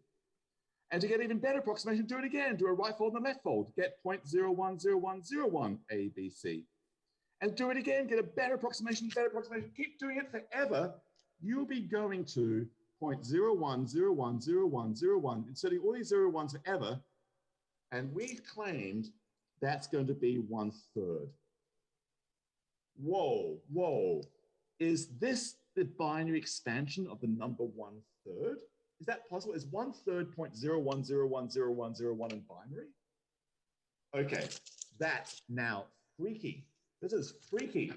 And to get even better approximation, do it again. Do a right fold and a left fold, get 0.010101 ABC. And do it again, get a better approximation, keep doing it forever. You'll be going to 0.01010101, inserting all these 0 1s forever. And we've claimed that's going to be 1/3. Whoa, whoa. Is this the binary expansion of the number 1/3? Is that possible? Is 1/3 0.01010101 in binary? Okay, that's now freaky. This is freaky.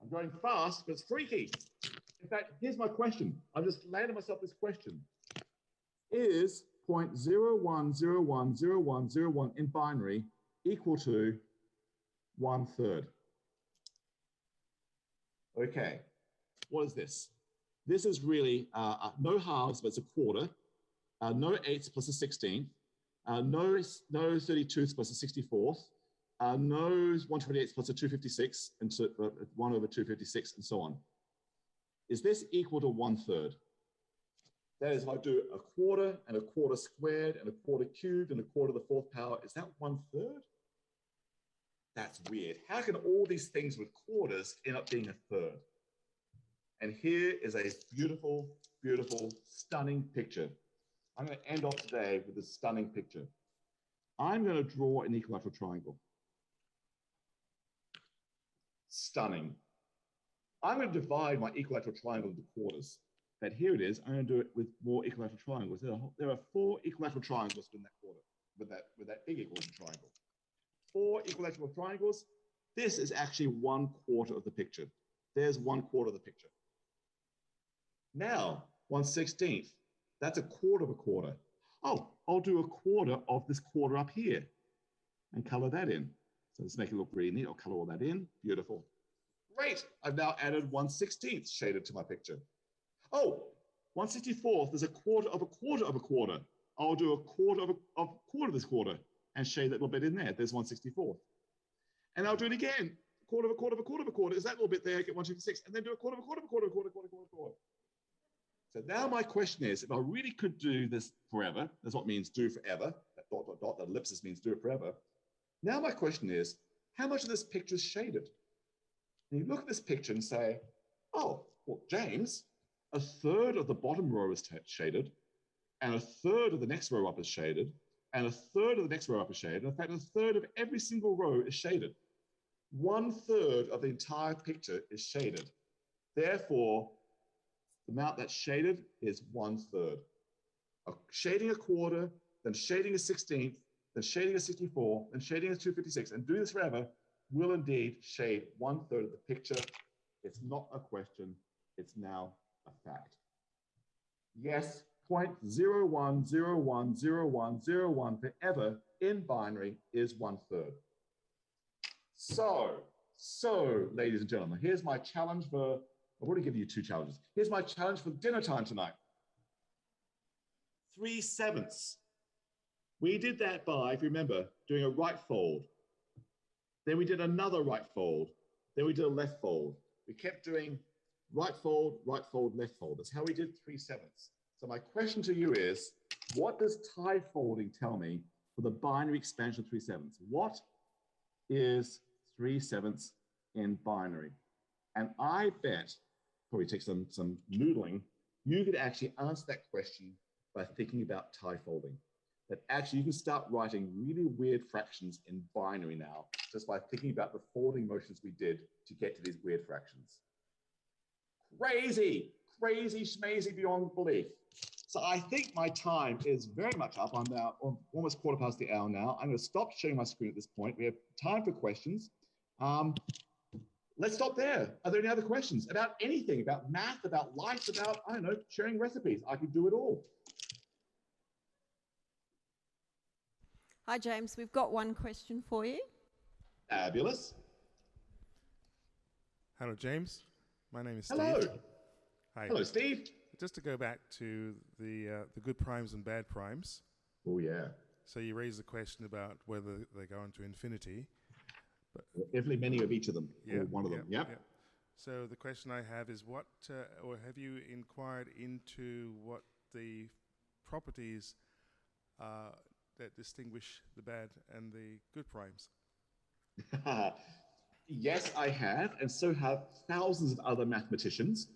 I'm going fast, but it's freaky. In fact, here's my question. I've just landed myself this question. Is 0.01010101 in binary equal to 1/3? Okay, what is this? This is really no halves, but it's a quarter. No 8ths plus a 16th. No 32ths plus a 64th. No 1/28 plus a 256, and so 1/256, and so on. Is this equal to 1/3? That is, if I do a quarter and a quarter squared and a quarter cubed and a quarter to the 4th power, is that 1/3? That's weird. How can all these things with quarters end up being a third? And here is a beautiful, beautiful, stunning picture. I'm going to end off today with this stunning picture. I'm going to draw an equilateral triangle. Stunning. I'm going to divide my equilateral triangle into quarters. But here it is. I'm going to do it with more equilateral triangles. There are 4 equilateral triangles in that quarter, with that big equilateral triangle. 4 equilateral triangles. This is actually 1/4 of the picture. There's 1/4 of the picture. Now, 1/16. That's a quarter of a quarter. Oh, I'll do a quarter of this quarter up here and color that in. So let's make it look really neat. I'll color all that in. Beautiful. Great. I've now added 1/16 shaded to my picture. Oh, 1/64. There's a quarter of a quarter of a quarter. I'll do a quarter of quarter of this quarter and shade that little bit in there. There's 1/64. And I'll do it again. Quarter of a quarter of a quarter of a quarter. Is that little bit there? Get 1/56. And then do a quarter of a quarter of a quarter of a quarter, quarter, quarter, quarter. So now my question is, if I really could do this forever, that's what it means do forever, that dot, dot, dot, that ellipsis means do it forever. Now my question is, how much of this picture is shaded? And you look at this picture and say, oh, well, James, 1/3 of the bottom row is shaded, and 1/3 of the next row up is shaded, and 1/3 of the next row up is shaded. In fact, 1/3 of every single row is shaded. 1/3 of the entire picture is shaded. Therefore, the amount that's shaded is 1/3. Shading a quarter, then shading a 16th, then shading a 64, then shading a 256, and doing this forever will indeed shade 1/3 of the picture. It's not a question, it's now a fact. Yes, 0.01010101 forever in binary is 1/3. So, ladies and gentlemen, here's my challenge for, I've already given you 2 challenges. Here's my challenge for dinner time tonight. 3/7. We did that by, if you remember, doing a right fold. Then we did another right fold. Then we did a left fold. We kept doing right fold, left fold. That's how we did 3/7. So my question to you is, what does tie folding tell me for the binary expansion of 3/7? What is 3/7 in binary? And I bet, probably take some noodling, you could actually answer that question by thinking about tie folding. That actually you can start writing really weird fractions in binary now, just by thinking about the folding motions we did to get to these weird fractions. Crazy, crazy schmazy beyond belief. So I think my time is very much up. I'm now almost 1/4 past the hour now. I'm going to stop sharing my screen at this point. We have time for questions. Let's stop there. Are there any other questions about anything, about math, about life, about, I don't know, sharing recipes? I could do it all. Hi, James. We've got one question for you. Fabulous. Hello, James. My name is Hello. Steve. Hi. Hello, Steve. Just to go back to the good primes and bad primes. Oh, yeah. So you raised the question about whether they go into infinity. Definitely many of each of them, or one of them. Yep. So the question I have is what, or have you inquired into what the properties are that distinguish the bad and the good primes? Yes, I have, and so have thousands of other mathematicians,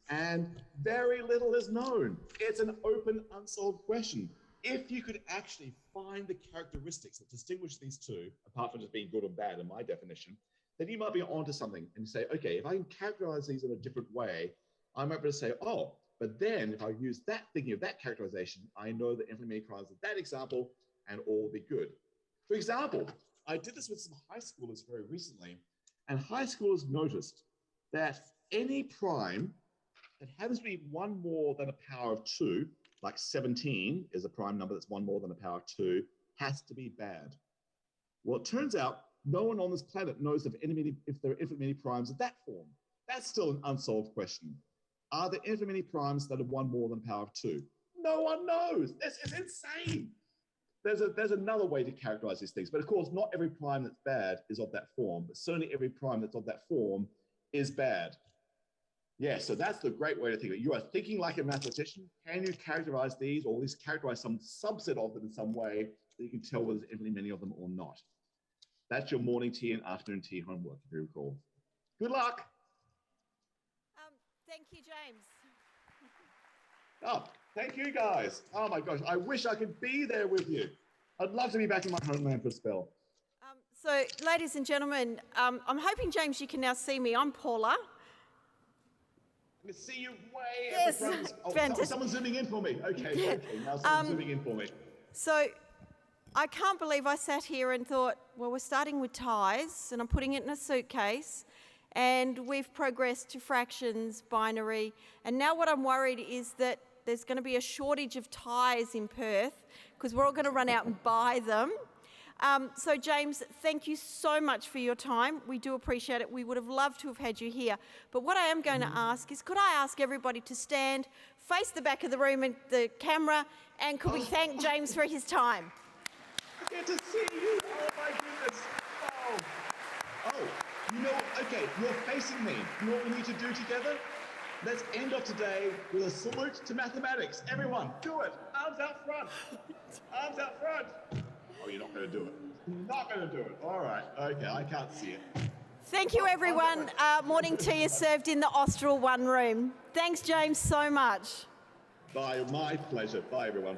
and very little is known. It's an open, unsolved question. If you could actually find the characteristics that distinguish these two, apart from just being good or bad in my definition, then you might be onto something and say, okay, if I can characterize these in a different way, I'm able to say, oh, but then if I use that thinking of that characterization, I know the infinitely many primes of that example and all will be good. For example, I did this with some high schoolers very recently, and high schoolers noticed that any prime that happens to be one more than a power of 2, like 17 is a prime number that's one more than a power of 2, has to be bad. Well, it turns out no one on this planet knows if there are infinite many primes of that form. That's still an unsolved question. Are there infinite many primes that have one more than a power of 2? No one knows. This is insane. There's another way to characterize these things, but of course, not every prime that's bad is of that form, but certainly every prime that's of that form is bad. Yeah, so that's the great way to think of it. You are thinking like a mathematician. Can you characterize these, or at least characterize some subset of them in some way that you can tell whether there's infinitely many of them or not? That's your morning tea and afternoon tea homework, if you recall. Good luck. Thank you, James. Oh, thank you guys. Oh my gosh, I wish I could be there with you. I'd love to be back in my homeland for a spell. So, ladies and gentlemen, I'm hoping, James, you can now see me. I'm Paula. I can see you way Yes, at the front. Oh, fantastic. someone's zooming in for me. Okay, now someone's zooming in for me. So, I can't believe I sat here and thought, well, we're starting with ties, and I'm putting it in a suitcase, and we've progressed to fractions, binary, and now what I'm worried is that there's going to be a shortage of ties in Perth because we're all going to run out and buy them. So James, thank you so much for your time. We do appreciate it. We would have loved to have had you here. But what I am going to ask is, could I ask everybody to stand, face the back of the room and the camera, and could we thank James for his time? Good to see you. Oh my goodness. Oh, you know, okay, you're facing me. You know what we need to do together? Let's end off today with a salute to mathematics. Everyone, do it. Arms out front. Arms out front. Oh, you're not going to do it. Not going to do it. All right. Okay, I can't see it. Thank you, everyone. Morning tea is served in the Austral 1 room. Thanks, James, so much. Bye. My pleasure. Bye, everyone.